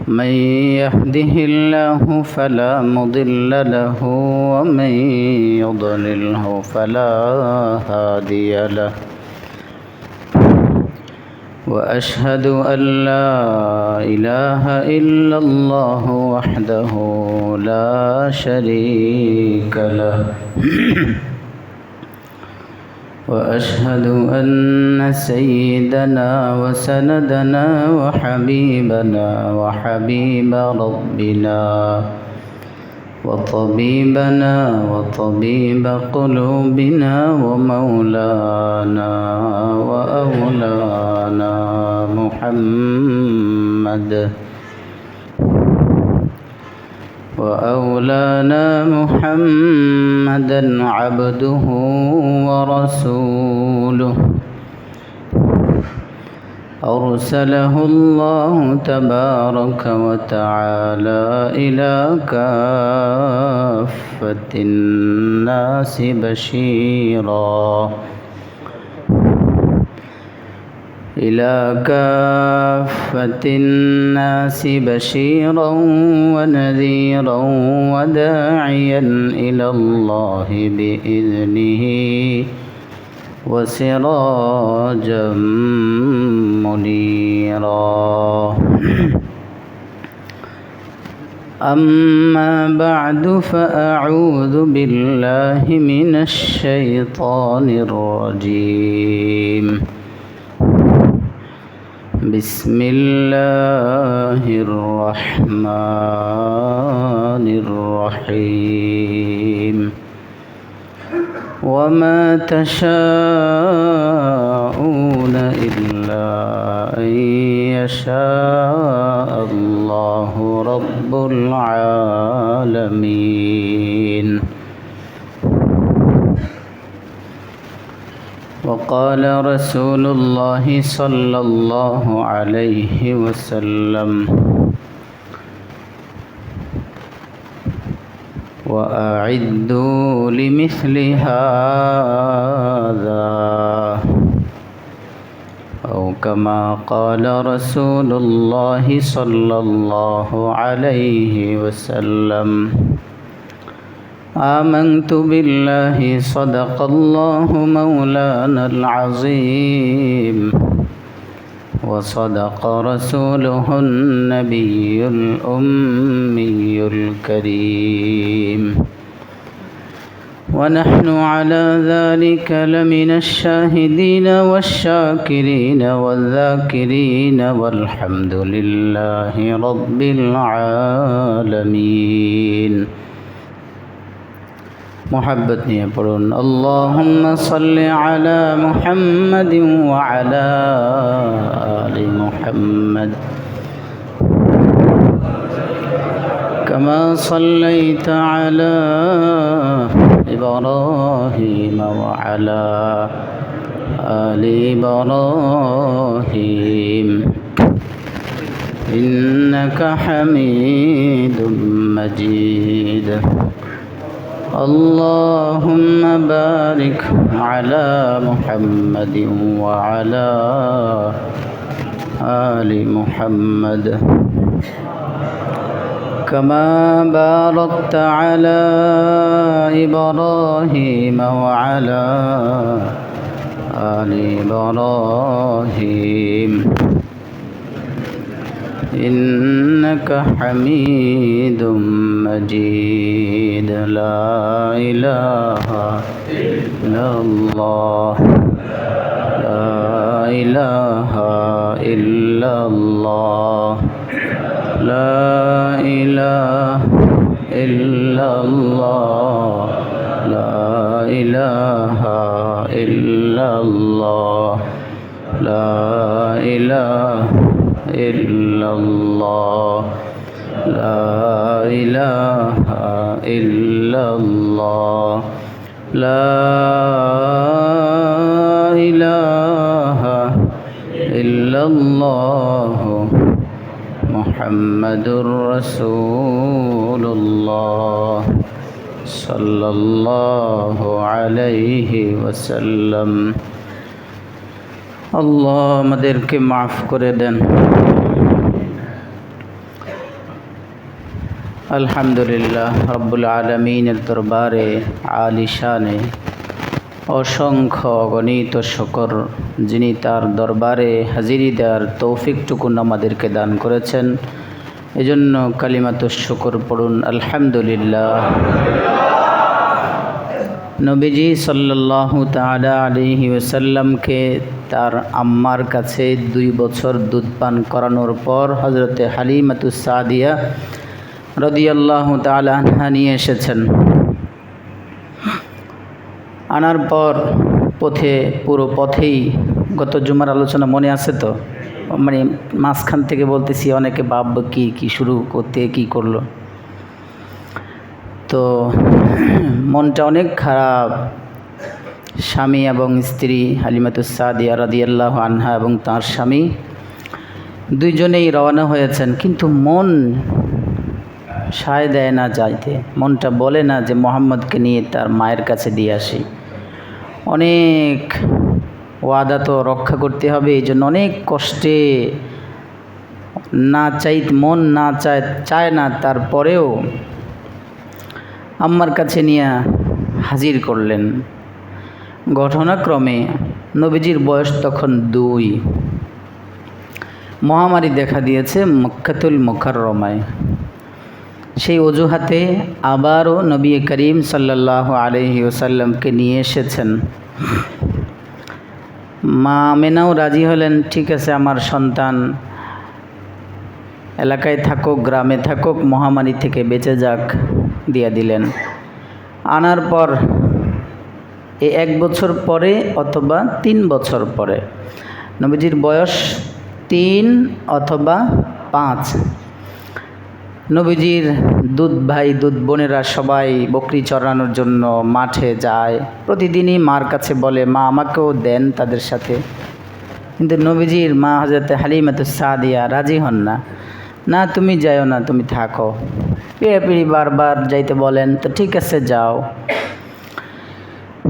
من يهده الله فلا مضل له ومن يضلله فلا هادي له وأشهد أن لا إله إلا الله وحده لا شريك له وأشهد أن سيدنا وسندنا وحبيبنا وحبيب ربنا وطبيبنا وطبيب قلوبنا ومولانا وأولانا محمدا عبده ورسوله أرسله الله تبارك وتعالى إلى كافة الناس بشيرا ونذيرا وداعيا إلى الله بإذنه وسراجا منيرا أما بعد فأعوذ بالله من الشيطان الرجيم بسم الله الرحمن الرحيم وما تشاءون إلا أن يشاء الله رب العالمين وقال رسول الله صلى الله عليه وسلم وأعدوا لمثل هذا أو كما قال رسول الله صلى الله عليه وسلم آمنت بالله صدق الله مولانا العظيم وصدق رسوله النبي الأمي الكريم ونحن على ذلك لمن الشاهدين والشاكرين والذاكرين والحمد لله رب العالمين محبت নিয়ে পড়ুন اللهم صل على محمد وعلى آل محمد كما صليت على إبراهيم وعلى آل إبراهيم إنك حميد مجيد اللهم بارك على محمد وعلى آل محمد كما باركت على إبراهيم وعلى آل إبراهيم إنك حميد مجيد لا إله إلا الله لا إله إلا الله لا إله إلا الله لا إله إلا الله لا إله إلا الله لا إله إلا الله لا إله إلا الله محمد رسول الله صلى الله عليه وسلم আল্লাহ আমাদেরকে মাফ করে দেন। আলহামদুলিল্লাহ রব্বুল আলমিনের দরবারে আলিশানে অসংখ্য অগণিত শকর, যিনি তার দরবারে হাজিরি দেওয়ার তৌফিকটুকুন আমাদেরকে দান করেছেন। এজন্য কালিমাতুশ শুকর পড়ুন আলহামদুলিল্লাহ। নবীজি সাল্লাল্লাহু তাআলা আলাইহি ওয়াসাল্লামকে তার আম্মার কাছে 2 বছর দুধ পান করানোর পর হযরতে হালিমাতুস সাদিয়া রাদিয়াল্লাহু তাআলা আনহা নিয়ে এসেছেন। আনার পর পুরো পথেই গত জুমার আলোচনা মনে আছে তো, মানে মাঝখান থেকে বলতেছি, অনেকে ভাববে কি শুরু করতে কি করলো। তো মনটা অনেক খারাপ। স্বামী এবং স্ত্রী হালিমাতুস সাদিয়া রাদিয়াল্লাহু আনহা এবং তার স্বামী দুইজনেই রওনা হয়েছেন, কিন্তু মন সায় দেয় না যাইতে। মনটা বলে না যে মোহাম্মদকে নিয়ে তার মায়ের কাছে দিয়ে আসি। অনেক ওয়াদা তো রক্ষা করতে হবে, এই জন্য অনেক কষ্টে মন না চায় না, তারপরেও আম্মার কাছে নিয়ে হাজির করলেন। ঘটনাক্রমে নবীজির বয়স তখন 2। মহামারী দেখা দিয়েছে মক্কাতুল মুকাররমায়। সেই অজুহাতে আবারও নবী করিম সাল্লাল্লাহু আলাইহি ওয়াসাল্লামকে নিয়ে এসেছেন। মা আমেনাও রাজি হলেন, ঠিক আছে আমার সন্তান এলাকায় থাকুক, গ্রামে থাকুক, মহামারী থেকে বেঁচে যাক, দিয়ে দিলেন। আনার পর 1 বছর পরে অথবা 3 বছর পরে, নবীজির বয়স 3 অথবা 5, নবীজির দুধ ভাই দুধ বোনেরা সবাই বকরি চড়ানোর জন্য মাঠে যায়। প্রতিদিনই মার কাছে বলে, মা আমাকেও দেন তাদের সাথে। কিন্তু নবীজির মা হযরতে হালিমাতুস সাদিয়া রাজি হন না। না তুমি যাও না, তুমি থাকো। পিড়ি বারবার যাইতে বলেন, তো ঠিক আছে যাও।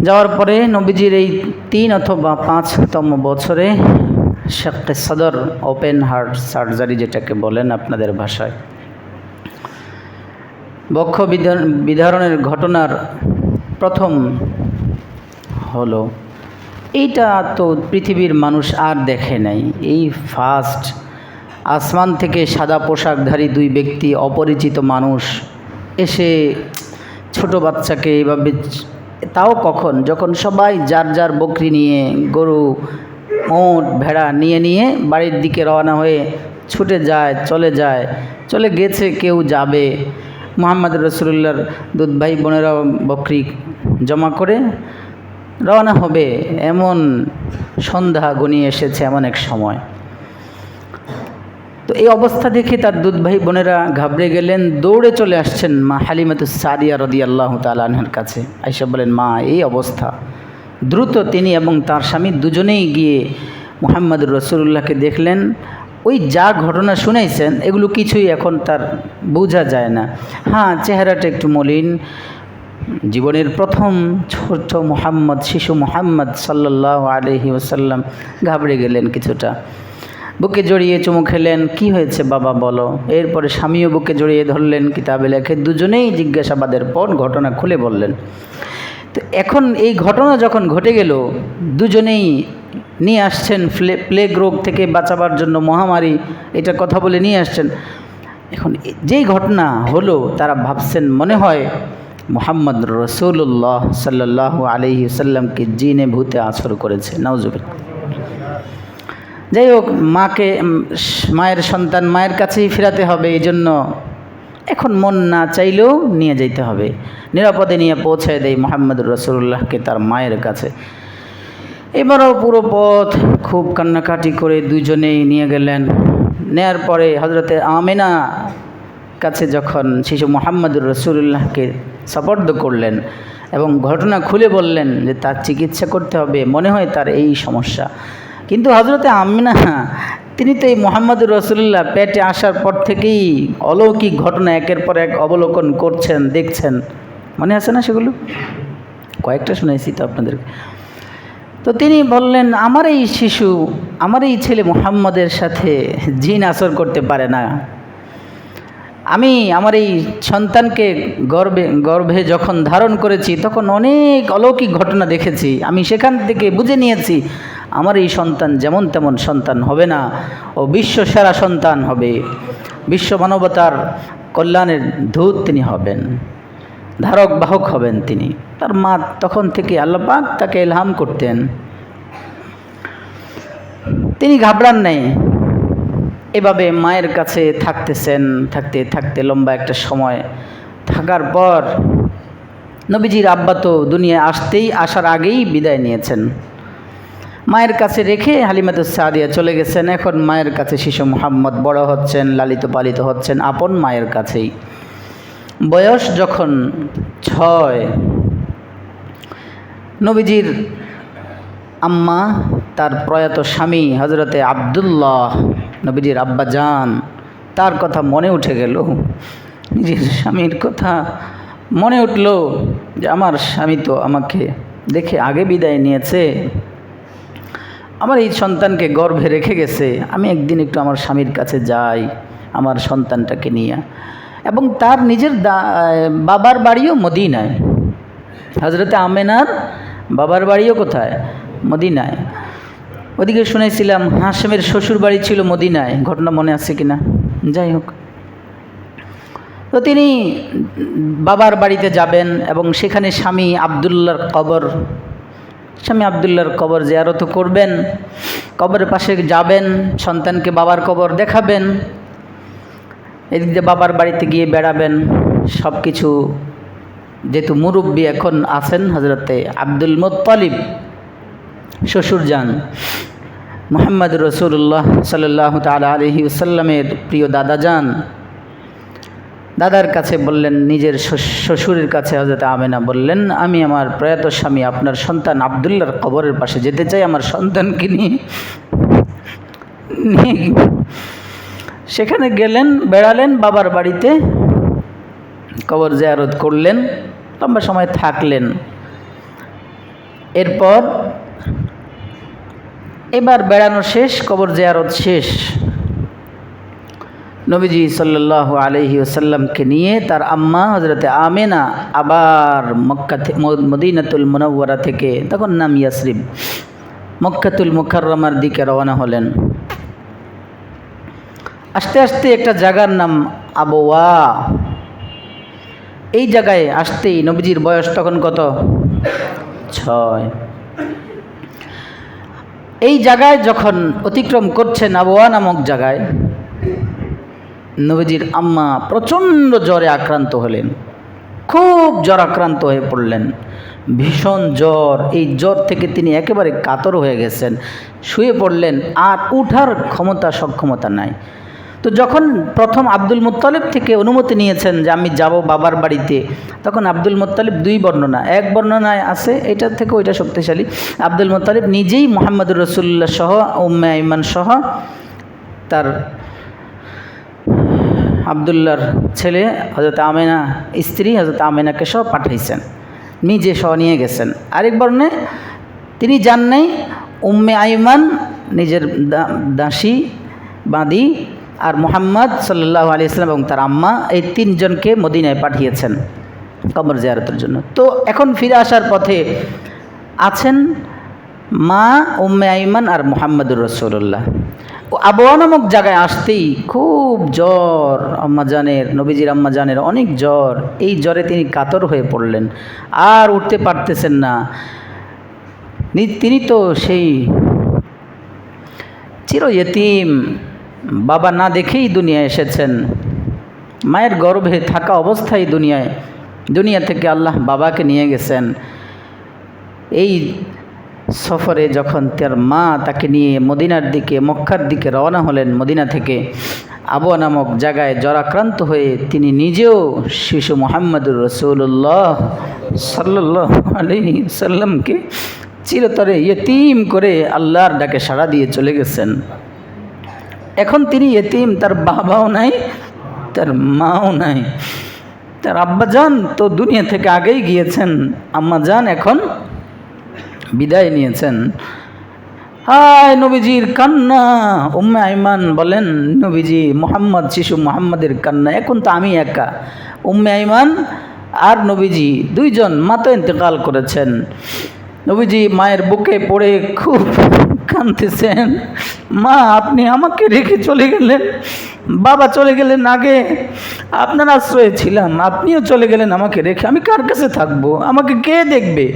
যাওয়ার পরে নবীজির এই 3 অথবা 5তম বছরে শাক্কে সদর, ওপেন হার্ট সার্জারি যেটাকে বলেন আপনাদের ভাষায়, বক্ষ বিদারণের ঘটনার প্রথম হলো। এইটা তো পৃথিবীর মানুষ আর দেখে নাই। এই ফার্স্ট আসমান থেকে সাদা পোশাকধারী 2 ব্যক্তি, অপরিচিত মানুষ এসে ছোট বাচ্চাকে এইভাবে, তাও কখন, যখন সবাই যার যার বকরি নিয়ে, গরু, উট, ভেড়া নিয়ে বাড়ির দিকে রওনা হয়ে ছুটে যায়, চলে গেছে, কেউ যাবে। মুহাম্মদ রাসূলুল্লাহর দুধ ভাই বোনেরা বকরি জমা করে রওনা হবে, এমন সন্ধ্যা ঘনিয়ে এসেছে, এমন এক সময়। তো এই অবস্থা দেখে তার দুধ ভাই বোনেরা ঘাবড়ে গেলেন, দৌড়ে চলে আসছেন মা হালিমাতুস সাদিয়া রাদিয়াল্লাহু তাআলা আনহার কাছে। আয়েশা বলেন, মা এই অবস্থা। দ্রুত তিনি এবং তার স্বামী দুজনেই গিয়ে মুহাম্মদুর রাসূলুল্লাহকে দেখলেন। ওই যা ঘটনা শুনাইছেন এগুলো কিছুই এখন তার বোঝা যায় না। হ্যাঁ, চেহারাটা একটু মলিন। জীবনের প্রথম ছোট মুহাম্মদ, শিশু মুহাম্মদ সাল্লাল্লাহু আলাইহি ওয়াসাল্লাম ঘাবড়ে গেলেন কিছুটা। বুকে জড়িয়ে চুমু খেলেন, কি হয়েছে বাবা বলো। এরপরে স্বামীও বুকে জড়িয়ে ধরলেন, কিতাবে লেখে দুজনেই জিজ্ঞাসাবাদের পর ঘটনা খুলে বললেন। তো এখন এই ঘটনা যখন ঘটে গেল, দুজনেই নিয়ে আসছেন প্লেগ রোগ থেকে বাঁচাবার জন্য মহামারী, এটা কথা বলে নিয়ে আসছেন। এখন যেই ঘটনা হলো, তারা ভাবছেন মনে হয় মুহাম্মদ রাসূলুল্লাহ সাল্লাল্লাহু আলাইহি ওয়াসাল্লামকে জিনে ভূতে আসর করেছে। নাউজুবিল্লাহ। যাই হোক, মায়ের সন্তান মায়ের কাছেই ফেরাতে হবে, এই জন্য এখন মন না চাইলেও নিয়ে যেতে হবে। নিরাপদে নিয়ে পৌঁছায় দেয় মুহাম্মদ রাসূলুল্লাহকে তার মায়ের কাছে। এবারও পুরো পথ খুব কান্নাকাটি করে দুজনেই নিয়ে গেলেন। নেয়ার পরে হযরতে আমেনা কাছে যখন শিশু মুহাম্মদুর রাসূলুল্লাহকে সুপর্দ করলেন এবং ঘটনা খুলে বললেন যে তার চিকিৎসা করতে হবে, মনে হয় তার এই সমস্যা। কিন্তু হযরতে আমেনা তিনি তো এই মুহাম্মদুর রাসূলুল্লাহ পেটে আসার পর থেকেই অলৌকিক ঘটনা একের পর এক অবলোকন করছেন, দেখছেন। মনে আছে না সেগুলো? কয়েকটা শুনেছি তো আপনাদেরকে। তো তিনি বললেন, আমার এই ছেলে মুহাম্মদের সাথে জিন আসর করতে পারে না। আমি আমার এই সন্তানকে গর্ভে যখন ধারণ করেছি তখন অনেক অলৌকিক ঘটনা দেখেছি। আমি সেখান থেকে বুঝে নিয়েছি আমার এই সন্তান যেমন তেমন সন্তান হবে না, ও বিশ্ব সেরা সন্তান হবে, বিশ্ব মানবতার কল্যাণের দূত তিনি হবেন, ধারক বাহক হবেন তিনি। তার মা তখন থেকে আল্লাহ পাক তাকে ইলহাম করতেন। তিনি ঘাবড়ান নাই, এভাবে মায়ের কাছে থাকতেছেন। থাকতে থাকতে লম্বা একটা সময় থাকার পর নবীজির আব্বা তো দুনিয়ায় আসার আগেই বিদায় নিয়েছেন। মায়ের কাছে রেখে হালিমাতুস সাদিয়া চলে গেছেন। এখন মায়ের কাছে শিশু মুহাম্মদ বড় হচ্ছেন, লালিত পালিত হচ্ছেন আপন মায়ের কাছেই। বয়স যখন 6, নবীজির আম্মা তার প্রয়াত স্বামী হজরতে আব্দুল্লাহ, নবীজির আব্বাজান, তার কথা মনে উঠে গেল। নিজের স্বামীর কথা মনে উঠল যে আমার স্বামী তো আমাকে দেখে আগে বিদায় নিয়েছে, আমার এই সন্তানকে গর্ভে রেখে গেছে, আমি একদিন একটু আমার স্বামীর কাছে যাই আমার সন্তানটাকে নিয়ে। এবং তার নিজের বাবার বাড়িও মদিনায়। হজরতে আমেনার বাবার বাড়িও কোথায়? মদিনায়। ওদিকে শুনেছিলাম হাশেমের শ্বশুর বাড়ি ছিল মদিনায়, ঘটনা মনে আছে কিনা, যাই হোক। তো তিনি বাবার বাড়িতে যাবেন এবং সেখানে স্বামী আব্দুল্লাহর কবর জিয়ারত করবেন, কবরের পাশে যাবেন, সন্তানকে বাবার কবর দেখাবেন, এদিক দিয়ে বাবার বাড়িতে গিয়ে বেড়াবেন। সব কিছু যেহেতু মুরব্বী এখন আছেন হজরতে আব্দুল মুত্তালিব শ্বশুর যান, মুহাম্মদ রাসূলুল্লাহ সাল্লাল্লাহু তাআলা আলাইহি ওয়াসাল্লামের প্রিয় দাদা যান, দাদার কাছে বললেন, নিজের শ্বশুরের কাছে হযরত আমেনা বললেন, আমি আমার প্রয়াত স্বামী আপনার সন্তান আব্দুল্লাহর কবরের পাশে যেতে চাই, আমার সন্তানকে নিয়ে। সেখানে গেলেন, বেড়ালেন বাবার বাড়িতে, কবর জিয়ারত করলেন, লম্বা সময় থাকলেন। এরপর এবার বেড়ানো শেষ, কবর জিয়ারত শেষ, নবীজি সাল্লাল্লাহু আলাইহি ওয়াসাল্লামকে নিয়ে তার আম্মা হযরতে আমেনা আবার মদিনাতুল মুনাওয়ারা থেকে, তখন নাম ইয়াসরিব, মক্কাতুল মুকাররমার দিকে রওনা হলেন। আস্তে আস্তে একটা জায়গার নাম আবওয়া, এই জায়গায় আসতেই নবীজির বয়স তখন কত? 6। এই জায়গায় যখন অতিক্রম করছেন আবওয়া নামক জায়গায়, নবীজির আম্মা প্রচণ্ড জ্বরে আক্রান্ত হলেন, খুব জ্বর আক্রান্ত হয়ে পড়লেন, ভীষণ জ্বর। এই জ্বর থেকে তিনি একেবারে কাতর হয়ে গেছেন, শুয়ে পড়লেন, আর উঠার সক্ষমতা নাই। তো যখন প্রথম আব্দুল মুত্তালিব থেকে অনুমতি নিয়েছেন যে আমি যাব বাবার বাড়িতে, তখন আব্দুল মুত্তালিব 2 বর্ণনা, এক বর্ণনায় আছে এটা থেকে ওইটা শক্তিশালী, আব্দুল মুত্তালিব নিজেই মুহাম্মদুর রাসূলুল্লাহ সহ উম্মে আইমান সহ তার আব্দুল্লাহর ছেলে হযরত আমেনা স্ত্রী হযরত আমেনাকে সহ পাঠাইছেন, নিজে সহ নিয়ে গেছেন। আরেক বর্ণে তিনি যান নাই, উম্মে আইমান নিজের দাসী বাঁধি আর মুহাম্মদ সাল্লাল্লাহু আলাইহি ওয়াসাল্লাম এবং তার আম্মা, এই 3 জনকে মদিনায় পাঠিয়েছেন কবর জিয়ারতের জন্য। তো এখন ফিরে আসার পথে আছেন মা, উম্মে আইমান আর মুহাম্মদুর রাসূলুল্লাহ। আবওয়া নামক জায়গায় আসতেই খুব জ্বর আম্মাজানের, নবীজির আম্মাজানের অনেক জ্বর। এই জ্বরে তিনি কাতর হয়ে পড়লেন, আর উঠতে পারতেছেন না। তিনি তো সেই চির ইয়েতিম, বাবা না দেখেই দুনিয়ায় এসেছেন, মায়ের গর্ভে থাকা অবস্থায় দুনিয়া থেকে আল্লাহ বাবাকে নিয়ে গেছেন। এই সফরে যখন তার মা তাকে নিয়ে মদিনার দিকে, মক্কার দিকে রওনা হলেন, মদিনা থেকে আবওয়া নামক জায়গায় জ্বরাক্রান্ত হয়ে তিনি নিজেও শিশু মুহাম্মদুর রাসূলুল্লাহ সাল্লাল্লাহু আলাইহি সাল্লামকে চিরতরে ইয়েতিম করে আল্লাহর ডাকে সাড়া দিয়ে চলে গেছেন। এখন তিনি ইয়েতিম, তার বাবাও নাই, তার মাও নাই, তার আব্বাজান তো দুনিয়া থেকে আগেই গিয়েছেন, আম্মাজান এখন বিদায় নিয়েছেন। হায় নবীজির কান্না। উম্মে আইমান বলেন, নবীজি মোহাম্মদ, শিশু মোহাম্মদের কান্না। এখন তো আমি একা, উম্মে আইমান আর নবীজি দুইজন মা তো ইন্তেকাল করেছেন। নবীজি মায়ের বুকে পড়ে খুব কাঁদতেছেন, মা আপনি আমাকে রেখে চলে গেলেন, বাবা চলে গেলেন আগে, আপনার আশ্রয়ে ছিলাম, আপনিও চলে গেলেন আমাকে রেখে, আমি কার কাছে থাকবো, আমাকে কে দেখবে?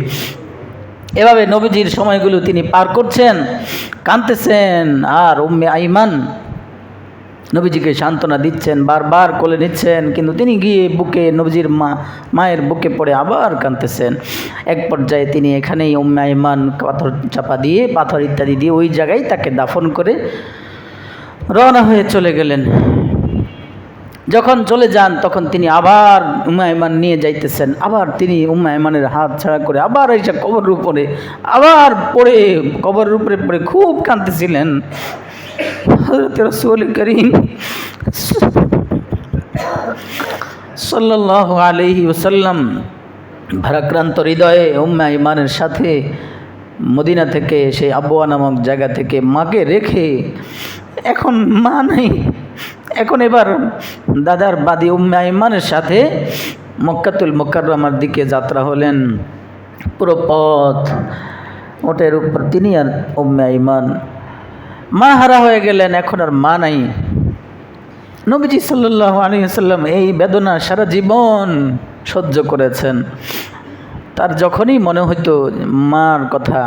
এভাবে নবীজির সময়গুলো তিনি পার করছেন, কাঁদতেছেন। আর উম্মে আইমান নবীজিকে সান্ত্বনা দিচ্ছেন, বারবার কোলে নিচ্ছেন, কিন্তু তিনি গিয়ে বুকে নবীজির মায়ের বুকে পড়ে আবার কাঁদতেছেন। এক পর্যায়ে তিনি এখানেই উম্মে আইমান পাথর চাপা দিয়ে, পাথর ইত্যাদি দিয়ে ওই জায়গায় তাকে দাফন করে রওনা হয়ে চলে গেলেন। যখন চলে যান তখন তিনি আবার উম্মে আইমান নিয়ে যাইতেছেন, আবার তিনি উম্মে আইমানের হাত ছাড়া করে আবার এসে কবরের উপরে আবার পড়ে, কবরের উপরে পড়ে খুব কাঁদতেছিলেন। হযরত রাসূল করিম সাল্লাল্লাহু আলাইহি ওয়াসাল্লাম ভারাক্রান্ত হৃদয়ে উম্মে আইমানের সাথে মদিনা থেকে, সেই আবওয়া নামক জায়গা থেকে মাকে রেখে, এখন মা নাই, এখন এবার দাদার বাদী উম্মে আইমানের সাথে মক্কাতুল মুকাররমার দিকে যাত্রা হলেন। পুরো পথ ওটের উপর তিনি আর উম্মে আইমান, মা হারা হয়ে গেলেন, এখন আর মা নাই। নবীজি সাল্লাল্লাহু আলাইহি ওয়াসাল্লাম এই বেদনা সারা জীবন সহ্য করেছেন। তার যখনই মনে হইতো মার কথা,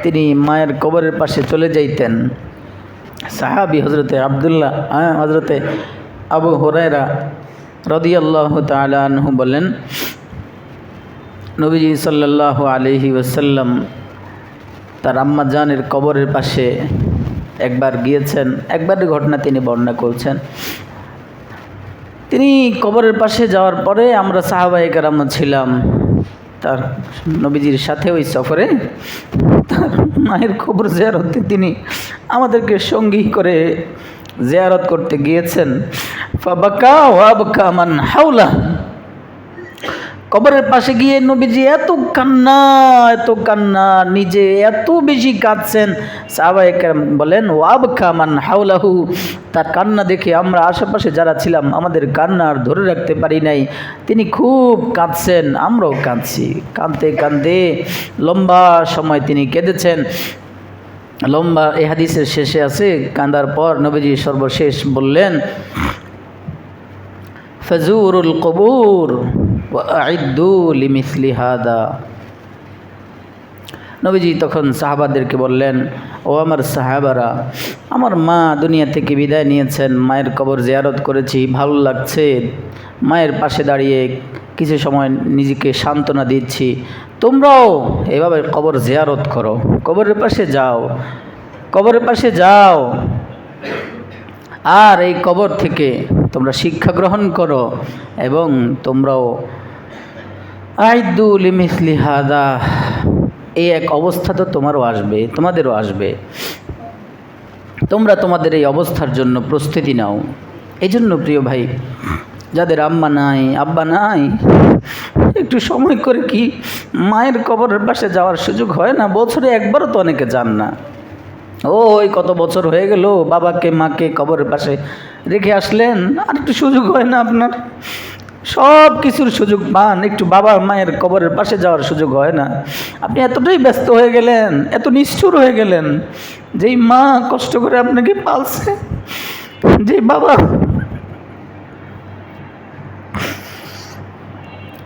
তিনি মায়ের কবরের পাশে চলে যাইতেন। সাহাবী হযরতে আব্দুল্লাহ, হযরতে আবু হুরায়রা রাদিয়াল্লাহু তাআলা আনহু বলেন, নবীজি সাল্লাল্লাহু আলাইহি ওয়াসাল্লাম তার আম্মা জানের কবরের পাশে একবার গিয়েছেন। একবারের ঘটনা তিনি বর্ণনা করছেন। তিনি কবরের পাশে যাওয়ার পরে আমরা সাহাবায়ে কেরাম ছিলাম তার নবীজির সাথে ওই সফরে, তার মায়ের কবর জিয়ারতে তিনি আমাদেরকে সঙ্গী করে জিয়ারত করতে গিয়েছেন। ফাবাকা ওয়া বাকা মান হাওলা, কবরের পাশে গিয়ে নবীজি এত কান্না, নিজে এত বেশি কাঁদছেন। সাহাবায়ে কেরাম বলেন, ওয়াবকা মান হাওলাহু, তার কান্না দেখে আমরা আশেপাশে যারা ছিলাম আমাদের কান্না আর ধরে রাখতে পারি নাই। তিনি খুব কাঁদছেন, আমরাও কাঁদছি। কাঁদতে কাঁদতে লম্বা সময় তিনি কেঁদেছেন। লম্বা এই হাদিসের শেষে আছে, কাঁদার পর নবীজি সর্বশেষ বললেন, ফাজুরুল কবুর ওয়া'ইদ্দু লিমিসলি হাদা। নবীজি তখন সাহাবাদেরকে বললেন, ও আমার সাহাবারা, আমার মা দুনিয়া থেকে বিদায় নিয়েছেন, মায়ের কবর জিয়ারত করেছি, ভালো লাগছে, মায়ের পাশে দাঁড়িয়ে কিছু সময় নিজেকে সান্ত্বনা দিচ্ছি, তোমরাও এভাবে কবর জিয়ারত করো, কবরের পাশে যাও, কবরের পাশে যাও, আর এই কবর থেকে তোমরা শিক্ষা গ্রহণ করো, এবং তোমরাও আইদু লিমিসলি হাদা, এই এক অবস্থা তো তোমারও আসবে, তোমাদেরও আসবে, তোমরা তোমাদের এই অবস্থার জন্য প্রস্তুতি নাও। এই জন্য প্রিয় ভাই, যাদের আম্মা নাই, আব্বা নাই, একটু সময় করে কি মায়ের কবরের পাশে যাওয়ার সুযোগ হয় না? বছরে একবারও তো অনেকে যান না। ওই কত বছর হয়ে গেল বাবাকে মাকে কবরের পাশে রেখে আসলেন, আর একটু সুযোগ হয় না আপনার? সব কিছুর সুযোগ পান, একটু বাবা মায়ের কবরের পাশে যাওয়ার সুযোগ হয় না। আপনি এতটাই ব্যস্ত হয়ে গেলেন, এত নিষ্ঠুর হয়ে গেলেন, যেই মা কষ্ট করে আপনাকে পালছে, যেই বাবা,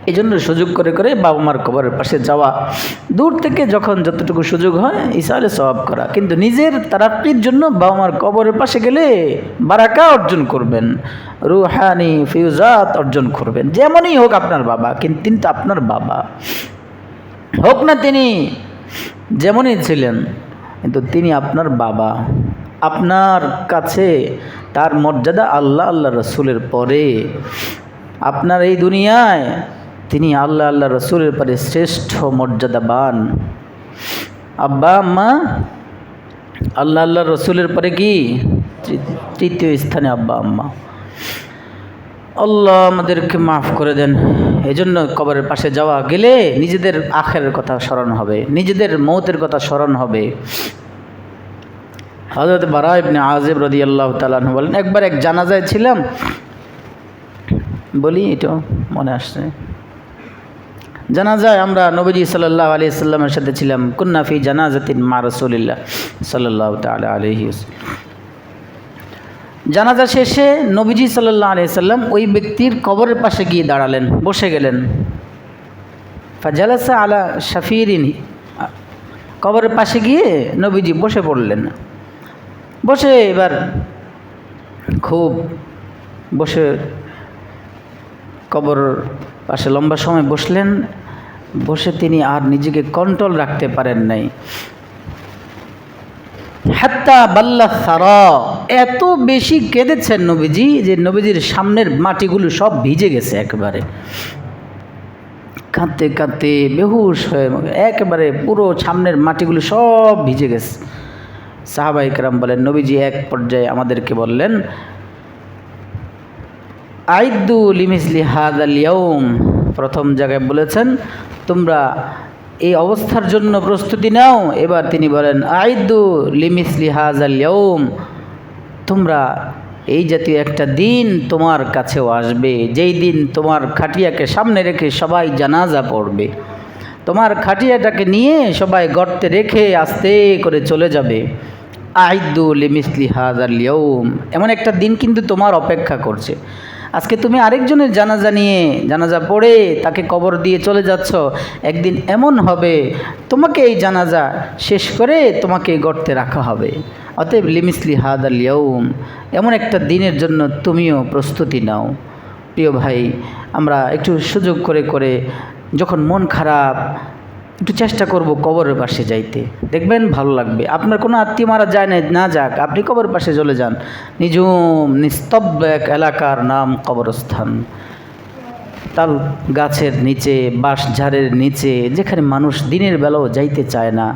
এই জন্য সুযোগ করে করে বাবা মার কবরের পাশে যাওয়া, দূর থেকে যখন যতটুকু সুযোগ হয় ইসালে সওয়াব করা। কিন্তু নিজের তারাক্কির জন্য বাবা মার কবরের পাশে গেলে বারাকা অর্জন করবেন, রুহানি ফিউজাত অর্জন করবেন। যেমনই হোক আপনার বাবা, কিন্তু তিনি তো আপনার বাবা, হোক না তিনি যেমনই ছিলেন, কিন্তু তিনি আপনার বাবা। আপনার কাছে তার মর্যাদা আল্লাহ রসুলের পরে। আপনার এই দুনিয়ায় তিনি আল্লাহ রসুলের পরে শ্রেষ্ঠ মর্যাদাবান। আব্বা আম্মা আল্লাহ রসুলের পরে কি তৃতীয় স্থানে আব্বা আম্মা। আল্লাহ আমাদেরকে মাফ করে দেন। এই জন্য কবরের পাশে যাওয়া গেলে নিজেদের আখেরের কথা স্মরণ হবে, নিজেদের মৌতের কথা স্মরণ হবে। হযরত বারা ইবনে আযিব রাদিয়াল্লাহু তাআলা আনহু বলেন, একবার এক জানাজায় ছিলাম, বলি এটা মনে আসছে, জানাজায় আমরা নবীজি সাল্লাল্লাহু আলাইহি সাল্লামের সাথে ছিলাম। কুন্না ফি জানাজাতিন মা রাসূলিল্লাহ সাল্লাল্লাহু তাআলা আলাইহি ওয়াসাল্লাম। জানাজা শেষে নবীজি সাল্লাল্লাহু আলাইহি সাল্লাম ওই ব্যক্তির কবরের পাশে গিয়ে দাঁড়ালেন, বসে গেলেন। ফাজালাসা আলা শাফিরিন, কবরের পাশে গিয়ে নবীজি বসে পড়লেন। বসে এবার খুব বসে কবর পাশে লম্বা সময় বসলেন। বসে তিনি আর নিজেকে কন্ট্রোল রাখতে পারেন নাই। হাত্তা বাল্লা সারা, এত বেশি কেঁদেছেন নবীজি যে নবীজির সামনের মাটিগুলো সব ভিজে গেছে একেবারে। কাঁদতে কাঁদতে বেহুশ হয়ে একেবারে পুরো সামনের মাটিগুলো সব ভিজে গেছে। সাহাবা ইকরাম বলেন, নবীজি এক পর্যায়ে আমাদেরকে বললেন, আইদ্দু লিমিসলি হাদাল ইয়াউম, প্রথম জায়গায় বলেছেন তোমরা এই অবস্থার জন্য প্রস্তুতি নাও। এবার তিনি বলেন, আইদ্দু লিমিসলি হাদাল ইয়াউম, তোমরা এই জাতীয় একটা দিন তোমার কাছেও আসবে, যেই দিন তোমার খাটিয়াকে সামনে রেখে সবাই জানাজা পড়বে, তোমার খাটিয়াটাকে নিয়ে সবাই গর্তে রেখে আস্তে করে চলে যাবে। আইদ্দু লিমিসলি হাদাল ইয়াউম, এমন একটা দিন কিন্তু তোমার অপেক্ষা করছে। আজকে তুমি আরেকজনের জানাজা নিয়ে জানাজা পড়ে তাকে কবর দিয়ে চলে যাচ্ছ, একদিন এমন হবে তোমাকে এই জানাজা শেষ করে তোমাকে গর্তে রাখা হবে। অতএব লিমিসলি হাদাল ইয়াউম, এমন একটা দিনের জন্য তুমিও প্রস্তুতি নাও। প্রিয় ভাই, আমরা একটু সুযোগ করে করে যখন মন খারাপ একটু চেষ্টা করব কবরের পাশে যাইতে, দেখবেন ভালো লাগবে। আপনার কোনো আত্মীয় মারা যায় না যাক, আপনি কবরের পাশে চলে যান। নিঝুম নিস্তব্ধ এক এলাকার নাম কবরস্থান, তাল গাছের নিচে, বাঁশঝাড়ের নিচে, যেখানে মানুষ দিনের বেলাও যাইতে চায় না,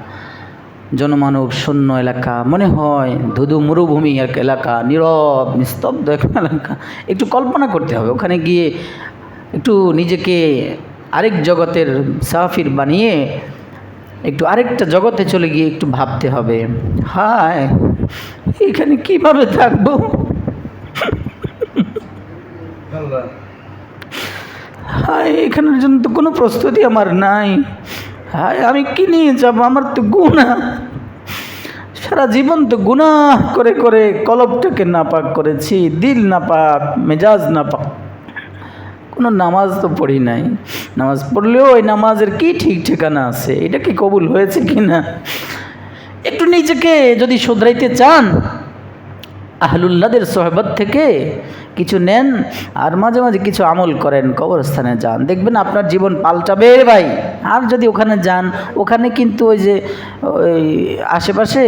জনমানব শূন্য এলাকা, মনে হয় ধুধু মরুভূমি এক এলাকা, নীরব নিস্তব্ধ এক এলাকা। একটু কল্পনা করতে হবে, ওখানে গিয়ে একটু নিজেকে আরেক জগতের মুসাফির বানিয়ে একটু আরেকটা জগতে চলে গিয়ে একটু ভাবতে হবে, হায় এখানে কিভাবে থাকবো, হায় এখানের জন্য তো কোনো প্রস্তুতি আমার নাই, হায় আমি কি নিয়ে যাবো, আমার তো গুনাহ, সারা জীবন তো গুনাহ করে করে কলবটাকে নাপাক করেছি, দিল নাপাক, মেজাজ নাপাক, কোনো নামাজ তো পড়ি নাই, নামাজ পড়লেও ওই নামাজের কি ঠিক ঠিকানা আছে, এটা কি কবুল হয়েছে কি না। একটু নিজেকে যদি শুধরাইতে চান, আহলুল্লাহদের সোহবত থেকে কিছু নেন আর মাঝে মাঝে কিছু আমল করেন, কবরস্থানে যান, দেখবেন আপনার জীবন পাল্টাবে ভাই। আর যদি ওখানে যান, ওখানে কিন্তু ওই যে ওই আশেপাশে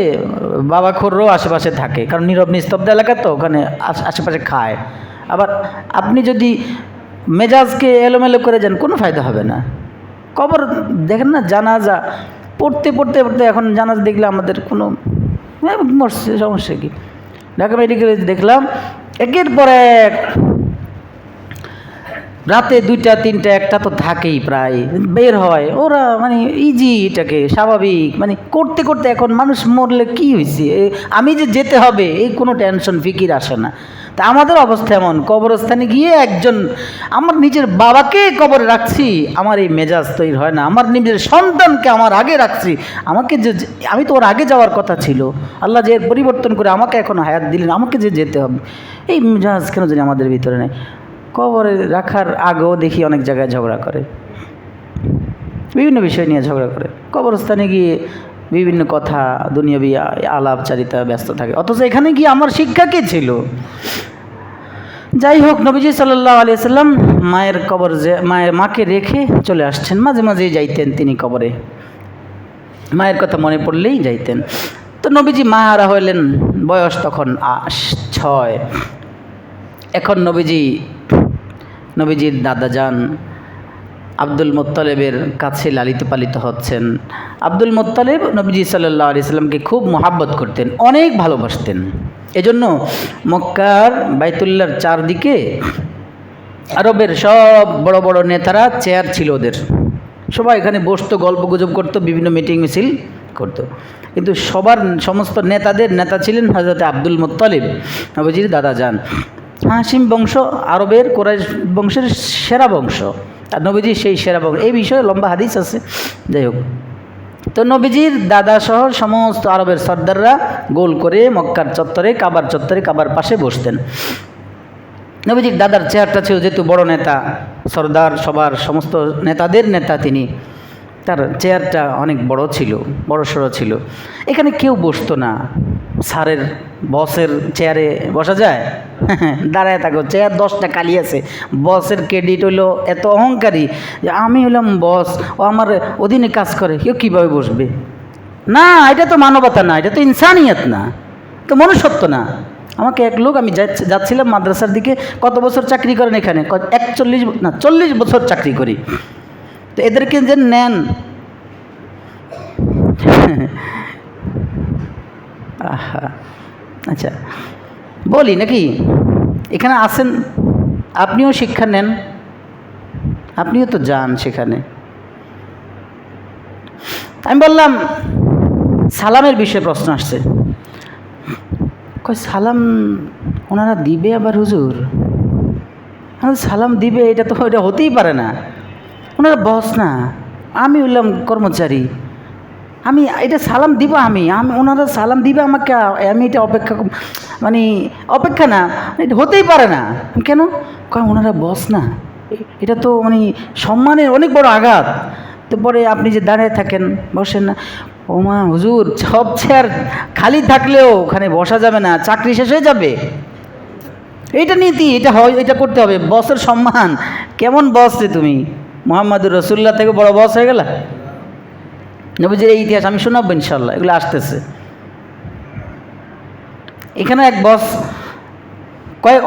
বাবাখোররাও আশেপাশে থাকে, কারণ নীরব নিস্তব্ধ এলাকা তো, ওখানে আশেপাশে খায়। আবার আপনি যদি মেজাজকে এলোমেলো করে যান, কোনো ফায়দা হবে না। কবর দেখেন না, জানাজা পড়তে পড়তে পড়তে এখন জানাজা দেখলে আমাদের কোনো মরছে, সমস্যা কি। ঢাকা মেডিকেলে দেখলাম একের পর এক, রাতে 2টা 3টা 1টা তো থাকেই প্রায়, বের হয় ওরা, মানে ইজি, এটাকে স্বাভাবিক মানে করতে করতে এখন মানুষ মরলে কি হয়েছে, আমি যে যেতে হবে এই কোনো টেনশন ফিকির আসে না। তা আমাদের অবস্থা এমন, কবরস্থানে গিয়ে একজন, আমার নিজের বাবাকে কবরে রাখছি, আমার এই মেজাজ তৈরি হয় না, আমার নিজের সন্তানকে আমার আগে রাখছি, আমাকে যে, আমি তো ওর আগে যাওয়ার কথা ছিল, আল্লাহ যে পরিবর্তন করে আমাকে এখন হায়াত দিলেন, আমাকে যে যেতে হবে, এই মেজাজ কেন জানি আমাদের ভিতরে নেই। কবরে রাখার আগেও দেখি অনেক জায়গায় ঝগড়া করে, বিভিন্ন বিষয় নিয়ে ঝগড়া করে, কবরস্থানে গিয়ে বিভিন্ন কথা দুনিয়াবি আলাপচারিতা ব্যস্ত থাকে, অথচ এখানে গিয়ে আমার শিক্ষা কী ছিল। যাই হোক, নবীজি সাল্লাল্লাহু আলাইহি সাল্লাম মায়ের কবর, যে মাকে রেখে চলে আসছেন, মাঝে মাঝেই যাইতেন তিনি কবরে, মায়ের কথা মনে পড়লেই যাইতেন। তো নবীজি মাহারা হইলেন, বয়স তখন 6। এখন নবীজির দাদাজান আব্দুল মুত্তালিবের কাছে লালিত পালিত হচ্ছেন। আব্দুল মুত্তালিব নবীজি সাল্লাল্লাহু আলাইহি সাল্লামকে খুব মহাব্বত করতেন, অনেক ভালোবাসতেন। এজন্য মক্কার বাইতুল্লাহর চারদিকে আরবের সব বড় বড় নেতারা চেয়ার ছিল ওদের, সবাই এখানে বসতো, গল্প গুজব করতো, বিভিন্ন মিটিং মিছিল করতো। কিন্তু সমস্ত নেতাদের নেতা ছিলেন হযরত আব্দুল মুত্তালিব, নবীজির দাদা যান। হাশিম বংশ আরবের কুরাইশ বংশের সেরা বংশ, আর নবীজি সেই সেরা বংশ। এই বিষয়ে লম্বা হাদিস আছে। যাই হোক, তো নবীজির দাদা সহ সমস্ত আরবের সর্দাররা গোল করে মক্কার চত্বরে, কাবার চত্বরে, কাবার পাশে বসতেন। নবীজির দাদার চেয়ারটা ছিল, যেহেতু বড় নেতা, সর্দার, সবার সমস্ত নেতাদের নেতা তিনি, তার চেয়ারটা অনেক বড় ছিল, বড় সড়ো ছিল। এখানে কেউ বসতো না। স্যারের বসের চেয়ারে বসা যায়? দাঁড়ায় থাকো, চেয়ার 10টা খালি আছে। বসের ক্রেডিট হইলো এত অহংকারী যে আমি হলাম বস, ও আমার অধীনে কাজ করে, কেউ কীভাবে বসবে? না, এটা তো মানবতা না, এটা তো ইনসানিয়ত না, তো মনুষ্যত্ব না। আমাকে এক লোক, আমি যাচ্ছিলাম মাদ্রাসার দিকে, কত বছর চাকরি করেন এখানে? 40 বছর চাকরি করি। তো এদেরকে যে নেন, আহা, আচ্ছা বলি নাকি, এখানে আসেন, আপনিও শিক্ষা নেন, আপনিও তো যান সেখানে। আমি বললাম সালামের বিষয়ে প্রশ্ন আসছে। কয় সালাম ওনারা দিবে আবার হুজুর? সালাম দিবে, এটা তো এটা হতেই পারে না, ওনারা বস না, আমি হইলাম কর্মচারী, আমি এটা সালাম দিব, আমি ওনারা সালাম দিবে আমাকে, আমি এটা অপেক্ষা না, এটা হতেই পারে না। কেন? কারণ ওনারা বস না, এটা তো সম্মানের অনেক বড় আঘাত। তো পরে আপনি যে দাঁড়িয়ে থাকেন, বসেন না। ও মা হুজুর, সব চেয়ার খালি থাকলেও ওখানে বসা যাবে না, চাকরি শেষ হয়ে যাবে। এইটা নীতি, এটা হয়, এটা করতে হবে, বসের সম্মান। কেমন বস রে তুমি? মুহাম্মদুর রাসূলুল্লাহ থেকে বড় বস হয়ে গেলা? নবীজির এই ইতিহাস আমি শোনাবো ইনশাল্লাহ, এগুলো আসতেছে। এখানে এক বস,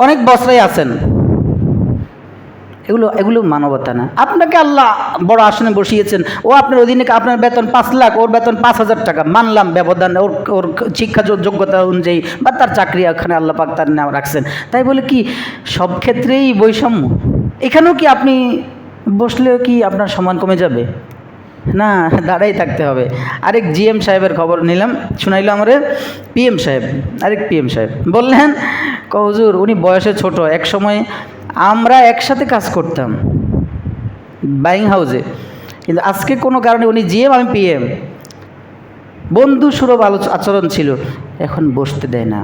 অনেক বসরাই আছেন, এগুলো মানবতা না। আপনাকে আল্লাহ বড় আসনে বসিয়েছেন, ও আপনার অধীনে, আপনার বেতন 5 লাখ, ওর বেতন 5,000 টাকা, মানলাম ব্যবধান, ওর শিক্ষা যোগ্যতা অনুযায়ী বা তার চাকরি ওখানে আল্লাহ পাক তার নাম রাখছেন, তাই বলে কি সব ক্ষেত্রেই বৈষম্য? এখানেও কি আপনি বসলেও কি আপনার সম্মান কমে যাবে? না, দাঁড়াই থাকতে হবে। আরেক জিএম সাহেবের খবর নিলাম, শুনাইল আমারে পিএম সাহেব, আরেক পিএম সাহেব বললেন, হুজুর উনি বয়সে ছোট, এক সময় আমরা একসাথে কাজ করতাম বাইং হাউসে, কিন্তু আজকে কোনো কারণে উনি জিএম, আমি পিএম, বন্ধু সুলভ আচরণ ছিল, এখন বসতে দেয় না।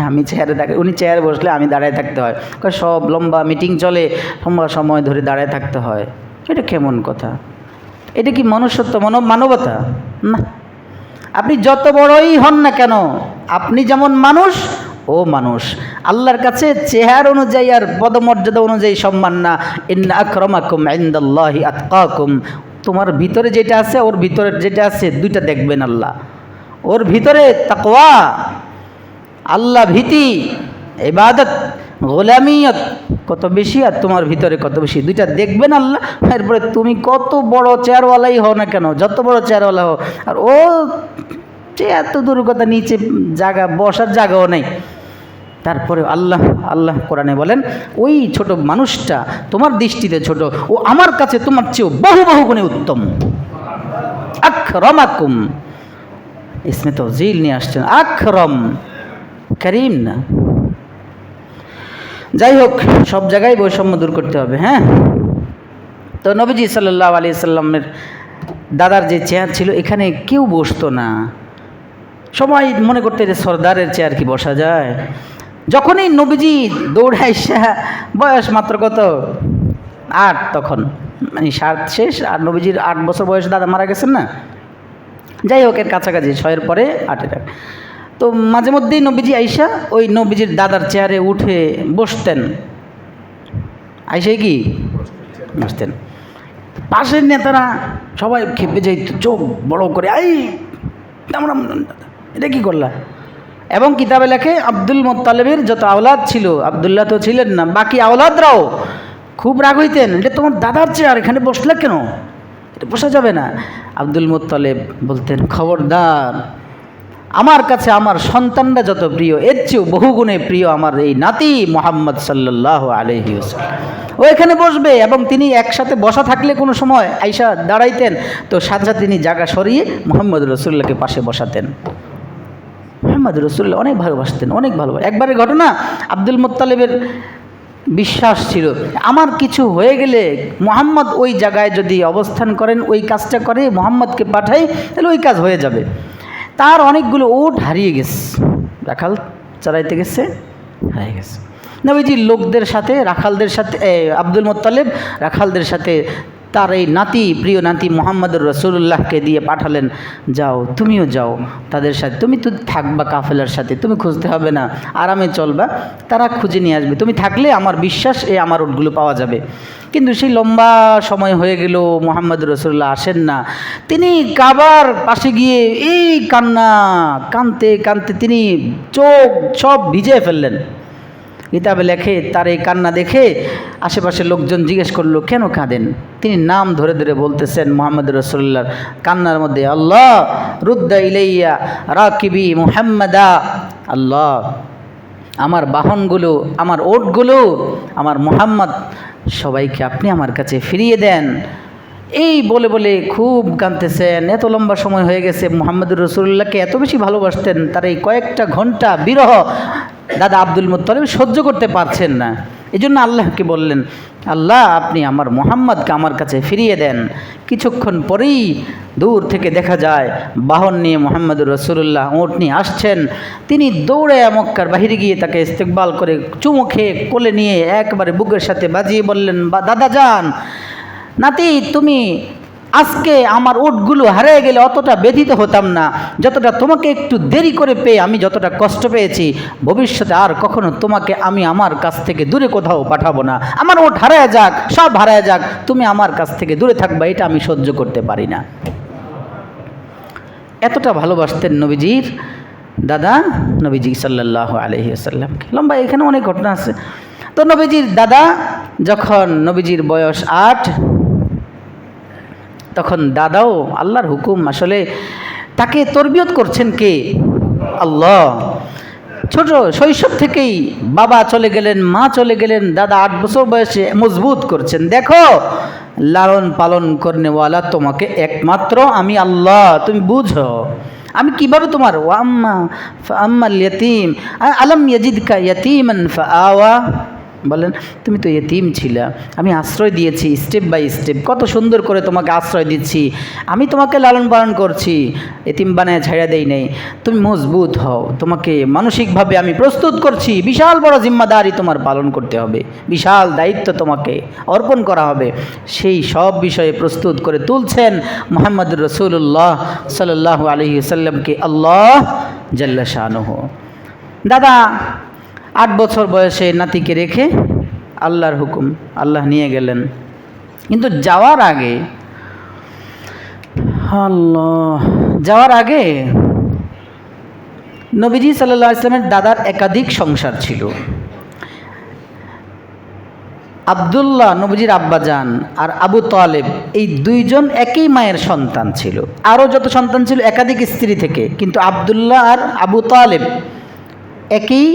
আমি চেয়ারে থাকি, উনি চেয়ারে বসলে আমি দাঁড়ায় থাকতে হয়। সব লম্বা মিটিং চলে, লম্বা সময় ধরে দাঁড়ায় থাকতে হয়। এটা কেমন কথা? এটা কি মনুষ্যত্ব, মানবতা? না। আপনি যত বড়ই হন না কেন, আপনি যেমন মানুষ, ও মানুষ। আল্লাহর কাছে চেহারা অনুযায়ী আর পদমর্যাদা অনুযায়ী সম্মান না। ইন্না আকরামাকুম ইনদাল্লাহি আতকাকুম। তোমার ভিতরে যেটা আছে, ওর ভিতরে যেটা আছে, দুইটা দেখবেন আল্লাহ। ওর ভিতরে তাকওয়া, আল্লাহ ভীতি, ইবাদত, গোলামিয়ত কত বেশি, আর তোমার ভিতরে কত বেশি, দুইটা দেখবেন আল্লাহ। এরপরে তুমি কত বড় চেয়ারওয়ালাই হও না কেন, যত বড় চেয়ারওয়ালা হও, আর ও এত দূর কথা, নিচে জায়গা, বসার জায়গাও নেই, তারপরে আল্লাহ কোরআনে বলেন, ওই ছোট মানুষটা তোমার দৃষ্টিতে ছোট, ও আমার কাছে তোমার চেয়েও বহু বহু গুণে উত্তম। আকরামাকুম, ইসমে তাফজিল নিয়ে আসছেন, আকরাম, করিম না। যাই হোক, সব জায়গায় বৈষম্য দূর করতে হবে। হ্যাঁ, তো নবীজি সাল্লাল্লাহু আলাইহি সাল্লামের দাদার যে চেয়ার ছিল, এখানে কেউ বসতো না। সবাই মনে করতে, যে সর্দারের চেয়ার কি বসা যায়? যখনই নবীজি দৌড়াইসা, বয়স মাত্র কত 8, তখন 7 শেষ, আর নবীজির 8 বছর বয়সে দাদা মারা গেছেন না। যাই হোক, এর কাছাকাছি 6-এর পরে 8-এর। তো মাঝে মধ্যেই নবীজি আইসা ওই নবীজির দাদার চেয়ারে উঠে বসতেন। আইসাই কি বসতেন। পাশের নেতারা সবাই খেপে যাইত, চোখ বড় করে, আমরা এটা কি করলা? এবং কিতাবে লেখে, আব্দুল মুত্তালিবের যত আওলাদ ছিল, আব্দুল্লাহ তো ছিলেন না, বাকি আওলাদরাও খুব রাগ হইতেন, এটা তোমার দাদার চেয়ার, এখানে বসলে কেন? এটা বসা যাবে না। আব্দুল মুত্তালিব বলতেন, খবরদার, আমার কাছে আমার সন্তানরা যত প্রিয়, এর চেয়েও বহুগুণে প্রিয় আমার এই নাতি মুহাম্মদ সাল্লাল্লাহু আলাইহি ওয়াসাল্লাম। ও এখানে বসবে এবং তিনি একসাথে বসা থাকলে কোনো সময় আইসা দাঁড়াইতেন, তো সাথে সাথে তিনি জায়গা সরিয়ে মুহাম্মদ রাসূলুল্লাহকে পাশে বসাতেন। মুহাম্মদ রাসূলুল্লাহ অনেক ভালোবাসতেন, অনেক ভালোবাসতেন। একবারের ঘটনা, আব্দুল মুত্তালিবের বিশ্বাস ছিল আমার কিছু হয়ে গেলে মুহাম্মদ ওই জায়গায় যদি অবস্থান করেন, ওই কাজটা করে মুহাম্মদকে পাঠাই, তাহলে ওই কাজ হয়ে যাবে। তার অনেকগুলো ওট হারিয়ে গেছে, রাখাল চড়াইতে গেছে, হারিয়ে গেছে। নবীজির লোকদের সাথে, রাখালদের সাথে, আব্দুল মুত্তালিব রাখালদের সাথে তার এই নাতি, প্রিয় নাতি মুহাম্মদুর রাসূলুল্লাহকে দিয়ে পাঠালেন, যাও তুমিও যাও তাদের সাথে, তুমি তো থাকবা কাফেলার সাথে, তুমি খুঁজতে হবে না, আরামে চলবা, তারা খুঁজে নিয়ে আসবে, তুমি থাকলে আমার বিশ্বাস আমার ওটগুলো পাওয়া যাবে। কিন্তু সেই লম্বা সময় হয়ে গেল, মুহাম্মদুর রাসূলুল্লাহ আসেন না। তিনি কাবার পাশে গিয়ে এই কানতে কানতে তিনি চোখ সব ভিজে ফেললেন। কিতাবে লেখে তার এই কান্না দেখে আশেপাশের লোকজন জিজ্ঞেস করলো, কেন কাঁদেন? তিনি নাম ধরে ধরে বলতেছেন মুহাম্মদুর রাসূলুল্লাহর কান্নার মধ্যে, আল্লাহ রুদ্দা ইলাইয়া রাকিবি মুহাম্মাদা, আল্লাহ আমার বাহনগুলো, আমার ওটগুলো, আমার মুহাম্মদ সবাইকে আপনি আমার কাছে ফিরিয়ে দেন। এই বলে বলে খুব কাঁদতেছেন। এত লম্বা সময় হয়ে গেছে, মুহাম্মদুর রাসূলুল্লাহকে এত বেশি ভালোবাসতেন, তার এই কয়েকটা ঘন্টা বিরহ দাদা আব্দুল মুত্তালিব সহ্য করতে পারছেন না। এই জন্য আল্লাহকে বললেন, আল্লাহ আপনি আমার মুহাম্মদকে আমার কাছে ফিরিয়ে দেন। কিছুক্ষণ পরেই দূর থেকে দেখা যায় বাহন নিয়ে মুহাম্মদুর রাসূলুল্লাহ ওট নিয়ে আসছেন। তিনি দৌড়ে মক্কার বাহিরে গিয়ে তাকে ইস্তেকবাল করে চুমু খেয়ে কোলে নিয়ে একবারে বুকের সাথে বাজিয়ে বললেন, দাদা যান, নাতি তুমি আজকে আমার ওটগুলো হারিয়ে গেলে অতটা ব্যথিত হতাম না, যতটা তোমাকে একটু দেরি করে পেয়ে আমি যতটা কষ্ট পেয়েছি। ভবিষ্যতে আর কখনো তোমাকে আমি আমার কাছ থেকে দূরে কোথাও পাঠাবো না। আমার ওট হারায় যাক, সব হারায় যাক, তুমি আমার কাছ থেকে দূরে থাকবা, এটা আমি সহ্য করতে পারি না। এতটা ভালোবাসতেন নবীজির দাদা নবীজি সাল্লাল্লাহু আলাইহি ওয়াসাল্লামকে। লম্বা এখানে অনেক ঘটনা আছে। তো নবীজির দাদা যখন নবীজির বয়স 8, তখন দাদাও আল্লাহর হুকুম, আসলে তাকে তরবিয়ত করছেন কে? আল্লাহ। ছোট শৈশব থেকেই বাবা চলে গেলেন, মা চলে গেলেন, দাদা 8 বছর বয়সে মজবুত করছেন। দেখো লালন পালন করনেওয়ালা তোমাকে একমাত্র আমি আল্লাহ, তুমি বুঝো আমি কিভাবে তোমার আম্মাল ইয়াতীম আলাম ইয়াজিদকা ইয়াতীমান ফাআওয়া, বলেন তুমি তো ইয়েতিম ছিলা, আমি আশ্রয় দিয়েছি স্টেপ বাই স্টেপ, কত সুন্দর করে তোমাকে আশ্রয় দিচ্ছি, আমি তোমাকে লালন পালন করছি, এতিম বানায় ছাইড়া দেই নাই, তুমি মজবুত হও, তোমাকে মানসিকভাবে আমি প্রস্তুত করছি, বিশাল বড় জিম্মাদারি তোমার পালন করতে হবে, বিশাল দায়িত্ব তোমাকে অর্পণ করা হবে। সেই সব বিষয়ে প্রস্তুত করে তুলছেন মুহাম্মদুর রাসূলুল্লাহ সাল্লাল্লাহু আলাইহি ওয়াসাল্লামকে আল্লাহ জাল্লা শানুহু। দাদা 8 বছর বয়সে নাতিকে রেখে আল্লাহর হুকুম, আল্লাহ নিয়ে গেলেন। কিন্তু যাওয়ার আগে নবীজি সাল্লাল্লাহু আলাইহি ওয়াসাল্লামের দাদার একাধিক সংসার ছিল। আব্দুল্লাহ নবীজির আব্বাজান আর আবু তালেব, এই দুইজন একই মায়ের সন্তান ছিল। আরও যত সন্তান ছিল একাধিক স্ত্রী থেকে, কিন্তু আব্দুল্লাহ আর আবু তালেব একই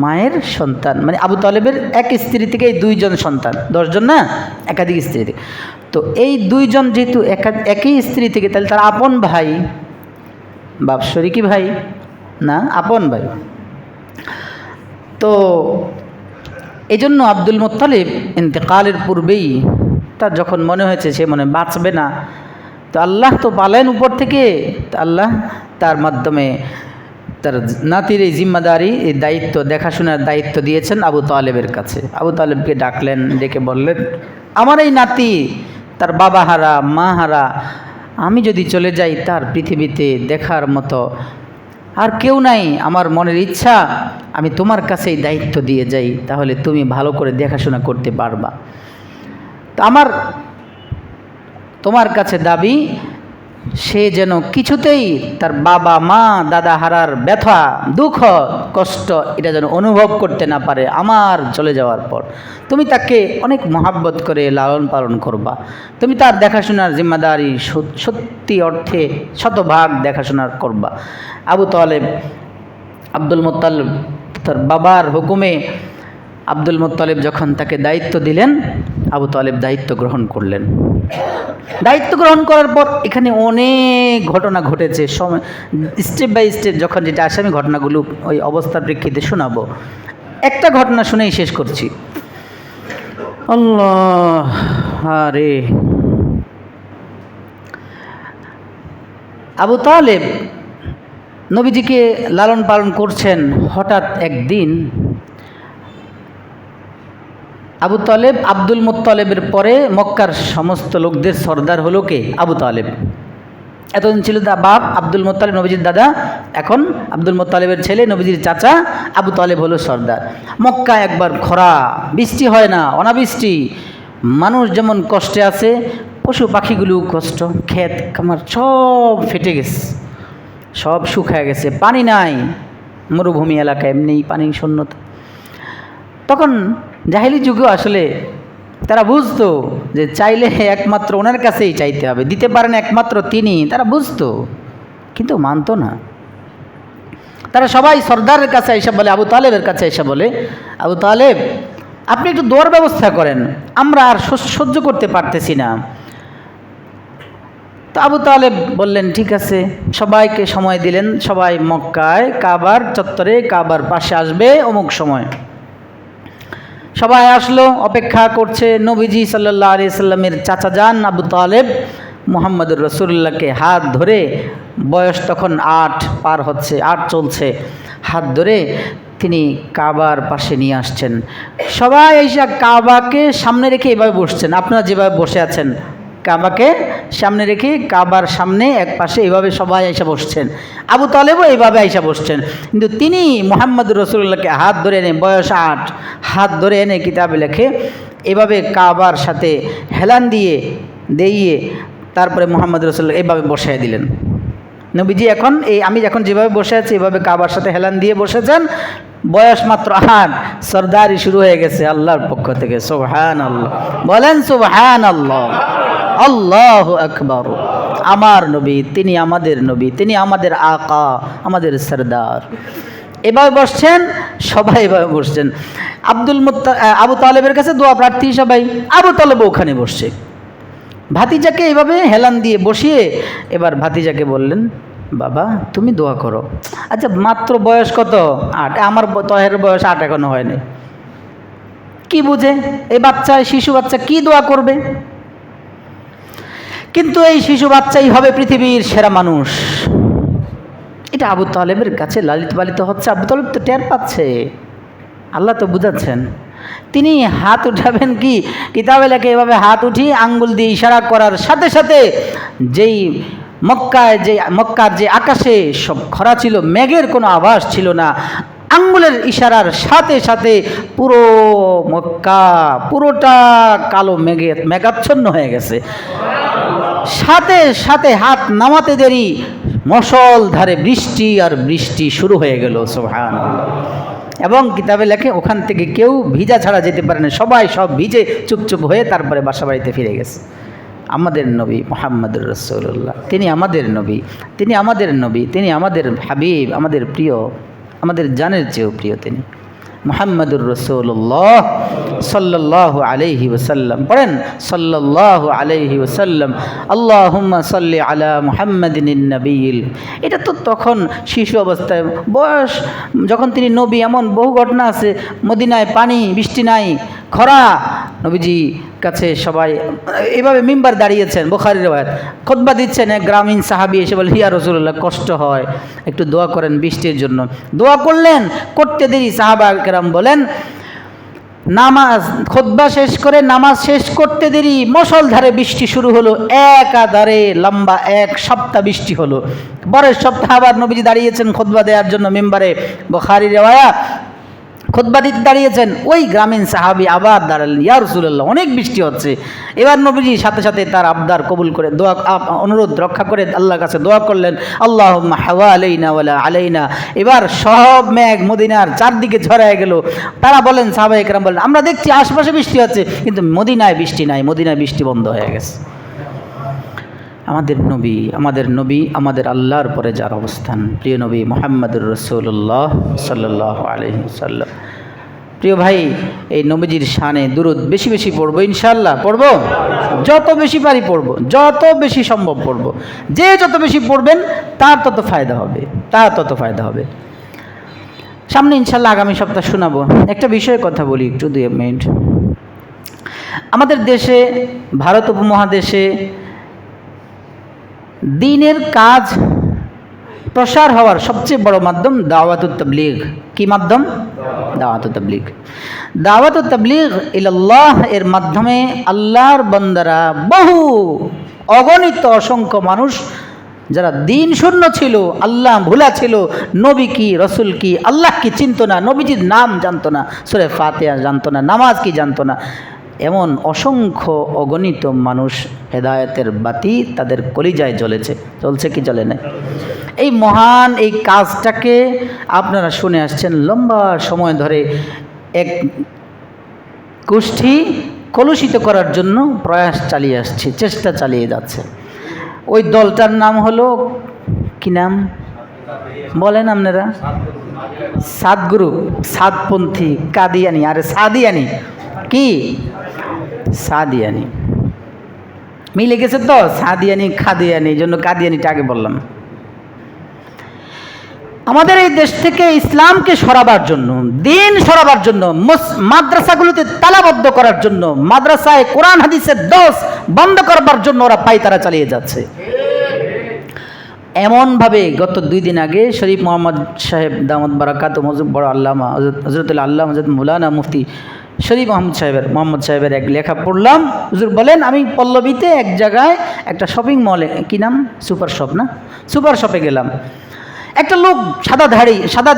মায়ের সন্তান, মানে আবু তালেবের এক স্ত্রী থেকে এই 2 জন সন্তান, 10 জন না, একাধিক স্ত্রী থেকে। তো এই 2 জন যেহেতু একই স্ত্রী থেকে, তাহলে তার আপন ভাই, বাপ শরিকি ভাই না, আপন ভাই। তো এই জন্য আব্দুল মুত্তালিব ইন্তেকালের পূর্বেই তার যখন মনে হয়েছে সে মনে বাঁচবে না, তো আল্লাহ তো পালেন উপর থেকে, আল্লাহ তার মাধ্যমে তার নাতির এই জিম্মাদারি, এই দায়িত্ব, দেখাশোনার দায়িত্ব দিয়েছেন আবু তালেবের কাছে। আবু তালেবকে ডাকলেন, ডেকে বললেন, আমার এই নাতি তার বাবা হারা, মা হারা, আমি যদি চলে যাই তার পৃথিবীতে দেখার মতো আর কেউ নাই, আমার মনের ইচ্ছা আমি তোমার কাছেই দায়িত্ব দিয়ে যাই, তাহলে তুমি ভালো করে দেখাশোনা করতে পারবা। তো আমার তোমার কাছে দাবি, সে যেন কিছুতেই তার বাবা মা দাদা হারার ব্যথা দুঃখ কষ্ট এটা যেন অনুভব করতে না পারে আমার চলে যাওয়ার পর। তুমি তাকে অনেক মহাব্বত করে লালন পালন করবা, তুমি তার দেখাশোনার জিম্মাদারি সত্যি অর্থে শতভাগ দেখাশোনার করবা। আবু তালেব আব্দুল মুত্তালিব তার বাবার হুকুমে আব্দুল মুত্তালিব যখন তাকে দায়িত্ব দিলেন, আবু তালেব দায়িত্ব গ্রহণ করলেন। দায়িত্ব গ্রহণ করার পর এখানে অনেক ঘটনা ঘটেছে, স্টেপ বাই স্টেপ যখন যেটা আসে আমি ঘটনাগুলো ওই অবস্থার প্রেক্ষিতে শোনাবো। একটা ঘটনা শুনেই শেষ করছি। আল্লাহ আরে, আবু তালেব নবীজিকে লালন পালন করছেন। হঠাৎ একদিন আবু তালেব আব্দুল মুত্তালিবের পরে মক্কার সমস্ত লোকদের সর্দার হলো কে? আবু তালেব। এতদিন ছিল বাপ আব্দুল মুত্তালিব নবীজির দাদা, এখন আব্দুল মুত্তালিবের ছেলে নবীজির চাচা আবু তালেব হলো সর্দার। মক্কা একবার খরা, বৃষ্টি হয় না, অনাবৃষ্টি, মানুষ যেমন কষ্টে আছে পশু পাখিগুলো কষ্ট, ক্ষেত খামার সব ফেটে গেছে, সব শুকায় গেছে, পানি নাই, মরুভূমি এলাকা, এমনি পানি শূন্যতা। তখন জাহিলি যুগেও আসলে তারা বুঝতো যে চাইলে একমাত্র ওনার কাছেই চাইতে হবে, দিতে পারেন একমাত্র তিনি, তারা বুঝতো কিন্তু মানতো না। তারা সবাই সর্দারের কাছে এসে বলে, আবু তালেবের কাছে এসে বলে, আবু তালেব আপনি একটু দোয়ার ব্যবস্থা করেন, আমরা আর সহ্য করতে পারতেছি না। তো আবু তালেব বললেন ঠিক আছে, সবাইকে সময় দিলেন, সবাই মক্কায় কাবার চত্বরে কাবার পাশে আসবে অমুক সময়। সবাই আসলো, অপেক্ষা করছে। নবীজি সাল্লাল্লাহু আলাইহি সাল্লামের চাচা যান আবু তালেব মুহাম্মদুর রাসূলুল্লাহকে হাত ধরে, বয়স তখন 8 পার হচ্ছে, 8 চলছে, হাত ধরে তিনি কাবার পাশে নিয়ে আসছেন। সবাই এসে কাবাকে সামনে রেখে এভাবে বসছেন, আপনারা যেভাবে বসে আছেন কাবাকে সামনে রেখে কাবার সামনে এক পাশে এভাবে সবাই এসে বসছেন। আবু তালেবও এইভাবে এসে বসছেন, কিন্তু তিনি মুহাম্মদুর রাসূলুল্লাহকে হাত ধরে এনে, বয়স 8, হাত ধরে এনে কিতাবে লেখে এভাবে কাবার সাথে হেলান দিয়ে তারপরে মুহাম্মদুর রাসূলুল্লাহ এইভাবে বসায় দিলেন। নবীজি এখন আমি এখন যেভাবে বসে আছি এভাবে কাবার সাথে হেলান দিয়ে বসেছেন, বয়স মাত্র 8, সরদারি শুরু হয়ে গেছে আল্লাহর পক্ষ থেকে। সুবহানাল্লাহ, বলেন সুবহানাল্লাহ, আল্লাহু আকবার। আমার নবী, তিনি আমাদের নবী, তিনি আমাদের আকা, আমাদের সরদার। এভাবে বসছেন, সবাই এভাবে বসছেন। আবু তালেবের কাছে দোয়া প্রার্থী সবাই, আবু তালেব ওখানে বসছে। ভাতিজাকে এভাবে হেলান দিয়ে বসিয়ে এবার ভাতিজাকে বললেন, বাবা তুমি দোয়া করো। আচ্ছা মাত্র বয়স কত? 8। আমার তহের বয়স 8 এখনো হয়নি। কি বুঝে এই বাচ্চা, শিশু বাচ্চা কি দোয়া করবে? কিন্তু এই শিশু বাচ্চাই হবে পৃথিবীর সেরা মানুষ। এটা আবু তালেবের কাছে লালিত পালিত হচ্ছে। আবু তালেব তো টের পাচ্ছে, আল্লাহ তো বুঝাচ্ছেন। তিনি হাত উঠাবেন কি, কিতাবে লেখে এভাবে হাত উঠিয়ে আঙ্গুল দিয়ে ইশারা করার সাথে সাথে যেই মক্কার যে আকাশে সব খরা ছিল, মেঘের কোনো আভাস ছিল না, আঙ্গুলের ইশারার সাথে সাথে পুরো মক্কা পুরোটা কালো মেঘাচ্ছন্ন হয়ে গেছে। সাথে সাথে হাত নামাতে দেরি মুষলধারে বৃষ্টি আর বৃষ্টি শুরু হয়ে গেল। সুবহানাল্লাহ। এবং কিতাবে লেখে ওখান থেকে কেউ ভিজা ছাড়া যেতে পারে না, সবাই সব ভিজে চুপচুপ হয়ে তারপরে বাসা বাড়িতে ফিরে গেছে। আমাদের নবী মুহাম্মদুর রাসূলুল্লাহ, তিনি আমাদের নবী, তিনি আমাদের নবী, তিনি আমাদের হাবিব, আমাদের প্রিয়, আমাদের জানের চেয়েও প্রিয় তিনি মুহাম্মদুর রাসূলুল্লাহ সাল্লাল্লাহু আলাইহি ওয়াসাল্লাম। পড়েন সাল্লাল্লাহু আলাইহি ওয়াসাল্লাম, আল্লাহুম্মা সাল্লি আলা মুহাম্মাদিন নবিয়্যিল। এটা তো তখন শিশু অবস্থায়, বয়স যখন তিনি নবী, এমন বহু ঘটনা আছে। মদিনায় পানি, বৃষ্টি নাই, খরা, নবীজি কাছে সবাই এভাবে মিম্বার দাঁড়িয়েছেন, বুখারীর riwayat, খুতবা দিচ্ছেন। এক গ্রামীণ সাহাবী এসে বলে, ইয়া রাসূলুল্লাহ কষ্ট হয়, একটু দোয়া করেন বৃষ্টির জন্য। দোয়া করলেন, করতে দেরি সাহাবা কেরাম বলেন নামাজ খুতবা শেষ করে নামাজ শেষ করতে দেরি মুষলধারে বৃষ্টি শুরু হলো, একাধারে লম্বা 1 সপ্তাহ বৃষ্টি হলো। পরের সপ্তাহ আবার নবীজি দাঁড়িয়েছেন খুতবা দেওয়ার জন্য মিম্বারে, বুখারীর riwayat। খুতবা দিতে দাঁড়িয়েছেন, ওই গ্রামীণ সাহাবী আবার দাঁড়ালেন, ইয়া রাসূলুল্লাহ অনেক বৃষ্টি হচ্ছে। এবার নবীজি সাথে সাথে তার আবদার কবুল করে দোয়া অনুরোধ রক্ষা করে আল্লাহর কাছে দোয়া করলেন, আল্লাহুম্মা হাওয়ালাইনা ওয়ালা আলাইনা। এবার সব মেঘ মদিনার চারদিকে ছড়ায় গেল। তারা বলেন, সাহাবায়ে কেরাম বলেন, আমরা দেখছি আশপাশে বৃষ্টি হচ্ছে কিন্তু মদিনায় বৃষ্টি নাই, মদিনায় বৃষ্টি বন্ধ হয়ে গেছে। আমাদের নবী আমাদের আল্লাহর পরে যার অবস্থান, প্রিয় নবী মুহাম্মদুর রাসূলুল্লাহ সাল্লাল্লাহু আলাইহি ওয়াসাল্লাম। প্রিয় ভাই, এই নবীজির শানে দুরূদ বেশি বেশি পড়বো, ইনশাআল্লাহ পড়বো, যত বেশি পারি পড়বো, যত বেশি সম্ভব পড়বো। যে যত বেশি পড়বেন তার তত ফায়দা হবে। সামনে ইনশাআল্লাহ আগামী সপ্তাহ শোনাবো। একটা বিষয়ে কথা বলি একটু 2 মিনিট। আমাদের দেশে, ভারত উপমহাদেশে দ্বীনের কাজ প্রসার হওয়ার সবচেয়ে বড় মাধ্যম দাওয়াতুত তাবলীগ। কি মাধ্যম? দাওয়াতুত তাবলীগ। দাওয়াতুত তাবলীগ ইলাল্লাহ এর মাধ্যমে আল্লাহর বান্দারা, বহু অগণিত অসংখ্য মানুষ যারা দ্বীন শূন্য ছিল, আল্লাহ ভুলা ছিল, নবী কি রসুল কি আল্লাহ কি চিনত না, নবীজির নাম জানতো না, সূরা ফাতিহা জানতো না, নামাজ কি জানতো না, এমন অসংখ্য অগণিত মানুষ হেদায়েতের বাতি তাদের কলিজায় চলছে কি জ্বলে না? এই মহান এই কাজটাকে আপনারা শুনে আসছেন লম্বা সময় ধরে। এক গোষ্ঠী কলুষিত করার জন্য প্রয়াস চালিয়ে আসছে, চেষ্টা চালিয়ে যাচ্ছে। ওই দলটার নাম হলো কি নাম বলেন আপনারা? সাদ গ্রুপ, সাদপন্থী, কাদিয়ানি, আরে সাদিয়ানি, কি সাদিয়ানি মিলে গেছে তো, সাদিয়ানি খাদিয়ানি, এই জন্য কাদিয়ানিটা আগে বললাম। আমাদের এই দেশ থেকে ইসলামকে সরাবার জন্য, দ্বীন সরাবার জন্য, মাদ্রাসাগুলোতে তালাবদ্ধ করার জন্য, মাদ্রাসায় কোরআন হাদিসের দর্স বন্ধ করবার জন্য ওরা পায়তারা চালিয়ে যাচ্ছে। এমনভাবে গত 2 দিন আগে শরীফ মোহাম্মদ সাহেব দামত বারাকাত বড় আল্লামা হযরতুল্লাহ আল্লামা হযরত মাওলানা মুফতি শরীফ মোহাম্মদ সাহেবের এক লেখা পড়লাম। হুজুর বলেন, আমি পল্লবীতে এক জায়গায় একটা শপিং মলে, কি নাম, সুপার শপে গেলাম। একটা লোক সাদা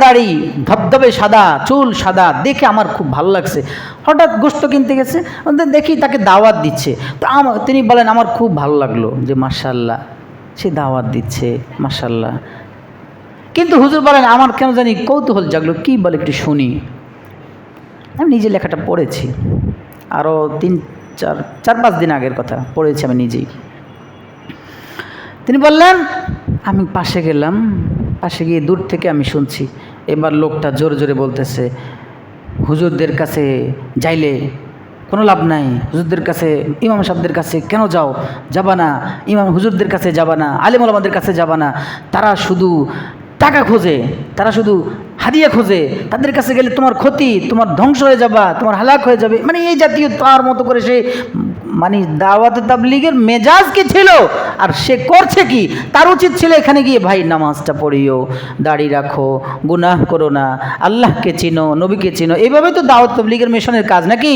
দাড়ি, ধবধবে সাদা চুল, সাদা, দেখে আমার খুব ভালো লাগছে। হঠাৎ গোশত কিনতে গেছে, দেখি তাকে দাওয়াত দিচ্ছে। তো তিনি বলেন, আমার খুব ভালো লাগলো যে মাশাআল্লাহ সে দাওয়াত দিচ্ছে, মাশাআল্লাহ। কিন্তু হুজুর বলেন, আমার কেন জানি কৌতূহল জাগলো, কি বলে একটু শুনি। আমি নিজে লেখাটা পড়েছি, আরও 4-5 দিন আগের কথা পড়েছি আমি নিজেই। তিনি বললেন, আমি পাশে গেলাম, পাশে গিয়ে দূর থেকে আমি শুনছি। এবার লোকটা জোরে জোরে বলতেছে, হুজুরদের কাছে যাইলে কোনো লাভ নাই, হুজুরদের কাছে, ইমাম সাহেবদের কাছে কেন যাবা না, ইমাম হুজুরদের কাছে যাবা না, আলেম ওলামাদের কাছে যাবা না, তারা শুধু টাকা খোঁজে, তারা শুধু হাদিয়া খোঁজে, তাদের কাছে গেলে তোমার ক্ষতি, তোমার ধ্বংস হয়ে যাবা, তোমার হালাক হয়ে যাবে। মানে এই জাতীয় তার মতো করে সে, মানে দাওয়াত তাবলীগের মেজাজ কি ছিল আর সে করছে কি? তার উচিত ছিল এখানে গিয়ে, ভাই নামাজটা পড়িও, দাড়ি রাখো, গুনাহ করো না, আল্লাহকে চিনো, নবীকে চিনো, এইভাবেই তো দাওয়াত তাবলীগের মিশনের কাজ নাকি?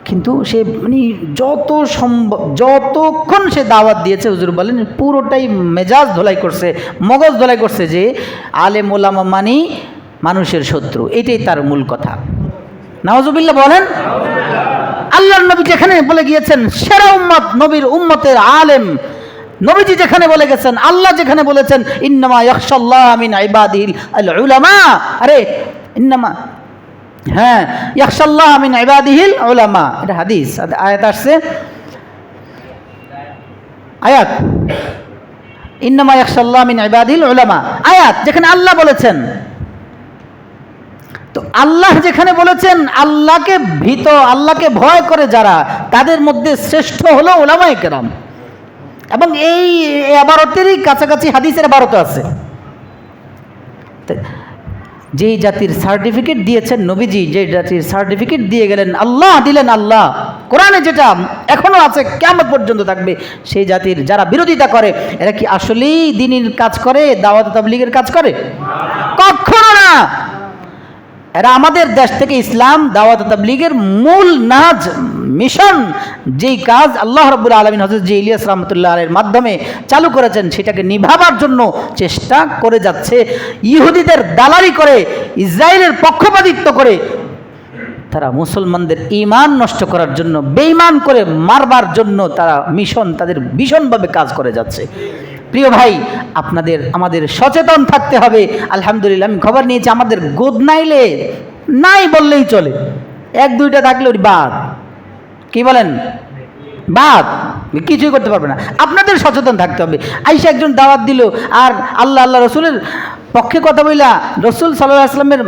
কিন্তু সে মানে যতক্ষণ সে দাওয়াত দিয়েছে, হুজুর বলেন পুরোটাই মেজাজ ধোলাই করছে, মগজ ধোলাই করছে যে আলেম ওলামা মানি মানুষের শত্রু। এটাই তার মূল কথা। নাউজুবিল্লাহ বলেন। আল্লাহর নবী যেখানে বলে গিয়েছেন সেরা উম্মত নবীর উম্মতের আলেম, নবীজি যেখানে বলে গেছেন, আল্লাহ যেখানে বলেছেন ইন্নামা ইয়াখশাল্লাহ মিন ইবাদিহিল উলামা, আরে ইন্নামা, হ্যাঁ, ইয়াখশাল্লাহ মিন ইবাদিহিল উলামা, এটা হাদিস, আয়াত আসছে, আয়াত ইন্নামা ইয়াখশাল্লাহ মিন ইবাদিহিল উলামা, আয়াত যেখানে আল্লাহ বলেছেন। তো আল্লাহ যেখানে বলেছেন, আল্লাহকে ভীত, আল্লাহকে ভয় করে যারা, তাদের মধ্যে শ্রেষ্ঠ হলো উলামায়ে কেরাম। এবং এই ইবারতেরই কাছাকাছি হাদিসের ইবারত আছে। যেই জাতির সার্টিফিকেট দিয়েছেন নবীজি, যে জাতির সার্টিফিকেট দিয়ে গেলেন, আল্লাহ দিলেন, আল্লাহ কোরআনে যেটা এখনো আছে, কিয়ামত পর্যন্ত থাকবে, সেই জাতির যারা বিরোধিতা করে, এরা কি আসলেই দ্বীনের কাজ করে, দাওয়াত তাবলীগের কাজ করে? কখনো না। এরা আমাদের দেশ থেকে ইসলাম দাওয়াত তাবলীগের মূল মিশন, যেই কাজ আল্লাহ রাব্বুল আলামিন হযরত যে ইলিয়াস রাহমাতুল্লাহ আলাইহির মাধ্যমে চালু করেছেন সেটাকে নিভাবার জন্য চেষ্টা করে যাচ্ছে। ইহুদিদের দালালি করে, ইসরায়েলের পক্ষপাতিত্ব করে তারা মুসলমানদের ঈমান নষ্ট করার জন্য, বেঈমান করে মারবার জন্য তারা তাদের ভীষণভাবে কাজ করে যাচ্ছে। প্রিয় ভাই, আমাদের সচেতন থাকতে হবে। আলহামদুলিল্লাহ, আমি খবর নিয়েছি আমাদের গোদ নাইলে নাই বললেই চলে, এক দুইটা থাকলে ওই বাদ, কি বলেন, বাদ, কিছুই করতে পারবে না। আপনাদের সচেতন থাকতে হবে। আইসা একজন দাওয়াত দিল আর আল্লাহ রসুলের পক্ষে কথা বইলা রসুল সাল্লাল্লাহু আলাইহি ওয়াসাল্লামের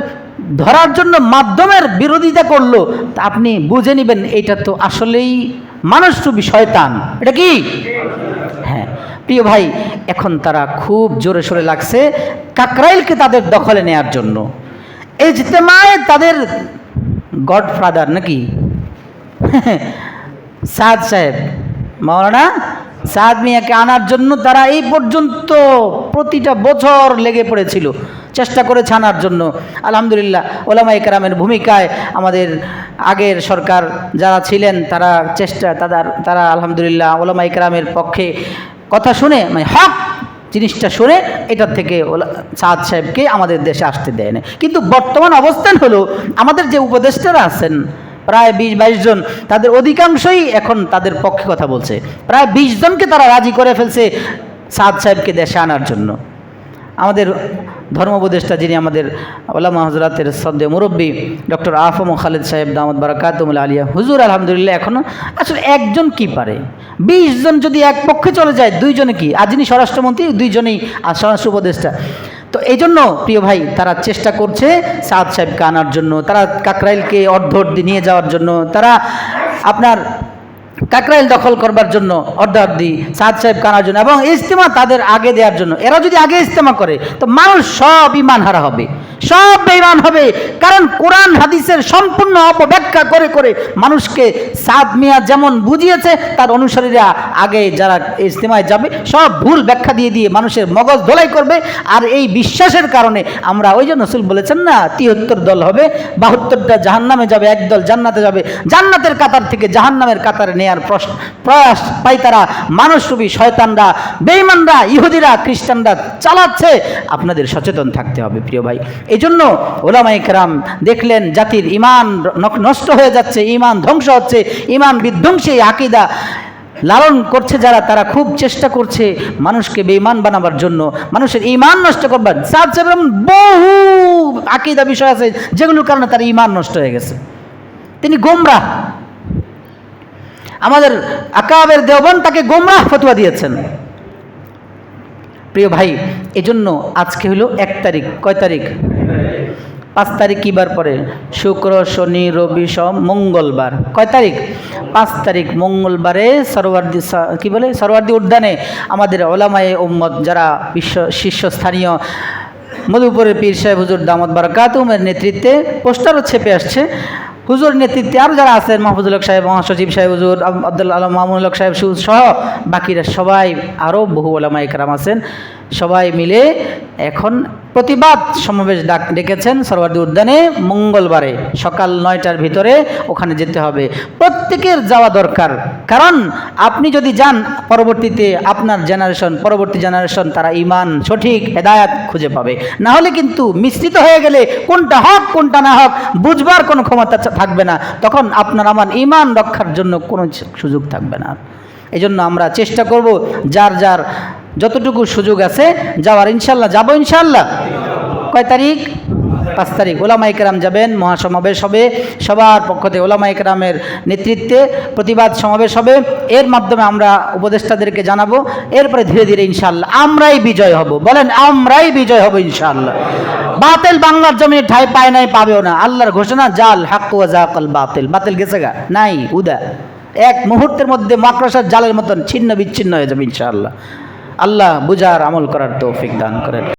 ধরার জন্য মাধ্যমের বিরোধিতা করলো, তা আপনি বুঝে নেবেন এটা তো আসলেই মানুষরূপী শয়তান। এটা কি? হ্যাঁ প্রিয় ভাই, এখন তারা খুব জোরে সোরে লাগছে কাকরাইলকে তাদের দখলে নেয়ার জন্য। ইজতেমায়ে তাদের গডফাদার নাকি সাদ সাহেব, মাওলানা সাদ মিয়াকে আনার জন্য তারা এই পর্যন্ত প্রতিটা বছর লেগে পড়েছিল, চেষ্টা করেছে আনার জন্য। আলহামদুলিল্লাহ, ওলামায়ে কেরামের ভূমিকায় আমাদের আগের সরকার যারা ছিলেন তারা আলহামদুলিল্লাহ ওলামায়ে কেরামের পক্ষে কথা শুনে, মানে হক জিনিসটা শুনে এটার থেকে সাদ সাহেবকে আমাদের দেশে আসতে দেয় না। কিন্তু বর্তমান অবস্থান হলো আমাদের যে উপদেষ্টারা আছেন প্রায় 20-22 জন, তাদের অধিকাংশই এখন তাদের পক্ষে কথা বলছে। প্রায় 20 জনকে তারা রাজি করে ফেলছে সাদ সাহেবকে দেশে আনার জন্য। আমাদের ধর্ম উপদেষ্টা যিনি আমাদের ওলামা হযরাতের শ্রদ্ধেয় মুরব্বী ডক্টর আফম খালেদ সাহেব দামাত বারাকাতুহুল আলিয়া হুজুর, আলহামদুলিল্লাহ এখনও আসলে একজন কি পারে, 20 জন যদি এক পক্ষে চলে যায়, 2 জনে কি, আর যিনি স্বরাষ্ট্রমন্ত্রী 2 জনেই আর স্বরাষ্ট্র উপদেষ্টা। তো এই জন্য প্রিয় ভাই, তারা চেষ্টা করছে সাদ সাহেবকে আনার জন্য, তারা কাকরাইলকে অর্ধ নিয়ে যাওয়ার জন্য, তারা আপনার কাকরাইল দখল করবার জন্য অর্ধার্ধি সাদ সাহেব কানার জন্য, এবং ইজতেমা তাদের আগে দেওয়ার জন্য। এরা যদি আগে ইজতেমা করে তো মানুষ সব ঈমান হারা হবে, সব বেঈমান হবে। কারণ কোরআন হাদিসের সম্পূর্ণ অপব্যাখ্যা করে করে মানুষকে সাদ মিয়া যেমন বুঝিয়েছে, তার অনুসারীরা আগে যারা ইজতেমায় যাবে সব ভুল ব্যাখ্যা দিয়ে দিয়ে মানুষের মগজ ধোলাই করবে। আর এই বিশ্বাসের কারণে আমরা, ওই যে রাসূল বলেছেন না, 73 দল হবে, 72টা জাহান্নামে যাবে, 1 দল জান্নাতে যাবে। জান্নাতের কাতার থেকে জাহান্নামের কাতারে নেয়ার প্রয়াস পাই তারা মানুষরূপী শয়তানরা, বেঈমানরা, ইহুদিরা, খ্রিস্টানরা চালাচ্ছে। আপনাদের সচেতন থাকতে হবে প্রিয় ভাই। এই জন্য ওলামায়ে কেরাম দেখলেন জাতির ঈমান নষ্ট হয়ে যাচ্ছে, ঈমান ধ্বংস হচ্ছে, ঈমান বিধ্বংসী আকীদা লালন করছে যারা, তারা খুব চেষ্টা করছে মানুষকে বেঈমান বানাবার জন্য, মানুষের ঈমান নষ্ট করবার। সাদ সাহেব বহু আকীদা বিষয় আছে যেগুলোর কারণে তার ঈমান নষ্ট হয়ে গেছে, তিনি গোমরাহ। আমাদের আকাবের দেওবন্দ তাকে গোমরাহ ফতোয়া দিয়েছেন। প্রিয় ভাই, এজন্য আজকে হলো 1 তারিখ, কয় তারিখ? 5 তারিখ কি বার পরে? শুক্র, শনি, রবি, সোম, মঙ্গলবার। কয় তারিখ? 5 তারিখ মঙ্গলবারে সরওয়ার্দী উদ্যানে আমাদের ওলামায়ে উম্মত যারা শীর্ষস্থানীয় মধুপুরের পীর সাহেব হুজুর দামাত বারাকাতুহুমের নেতৃত্বে পোস্টারও ছেপে আসছে। হুজুর নেতৃত্বে আরও যারা আছেন, মাহফুজুল হক সাহেব, মহাসচিব সাহেব হুজুর আব্দুল আলম মামুনুল হক সাহেব সহ বাকিরা সবাই, আরও বহু ওলামায়ে কেরাম আছেন, সবাই মিলে এখন প্রতিবাদ সমাবেশ ডেকেছেন সরওয়ার্দী উদ্যানে মঙ্গলবারে সকাল 9টার ভিতরে ওখানে যেতে হবে। প্রত্যেকের যাওয়া দরকার, কারণ আপনি যদি যান পরবর্তীতে আপনার পরবর্তী জেনারেশন তারা ঈমান, সঠিক হেদায়েত খুঁজে পাবে। না হলে কিন্তু মিশ্রিত হয়ে গেলে কোনটা হক কোনটা না হক বুঝবার কোনো ক্ষমতা থাকবে না, তখন আপনার আমার ঈমান রক্ষার জন্য কোনো সুযোগ থাকবে না। এই জন্য আমরা চেষ্টা করব যার যার যতটুকু সুযোগ আছে যাওয়ার, ইনশাল্লাহ যাবো ইনশাল্লাহ। কয় তারিখ? 5 তারিখ ওলামায়ে কেরাম যাবেন, মহাসমাবেশ হবে, সবার পক্ষ থেকে ওলামায়ে কেরামের নেতৃত্বে প্রতিবাদ সমাবেশ হবে। এর মাধ্যমে আমরা উপদেষ্টাদেরকে জানাবো, এরপরে ধীরে ধীরে ইনশাল্লাহ আমরাই বিজয় হব। বলেন, আমরাই বিজয় হব ইনশাল্লাহ। বাতিল বাংলার জমিনে ঠাঁই পায় নাই, পাবেও না। আল্লাহর ঘোষণা, জাল হাক্ক ওয়া যাকাল বাতিল। বাতিল গেছে গা, নাই, উদা এক মুহূর্তের মধ্যে মাকড়সার জালের মতন ছিন্ন বিচ্ছিন্ন হয়ে যাবে ইনশাআল্লাহ। আল্লাহ বুঝার আমল করার তৌফিক দান করেন।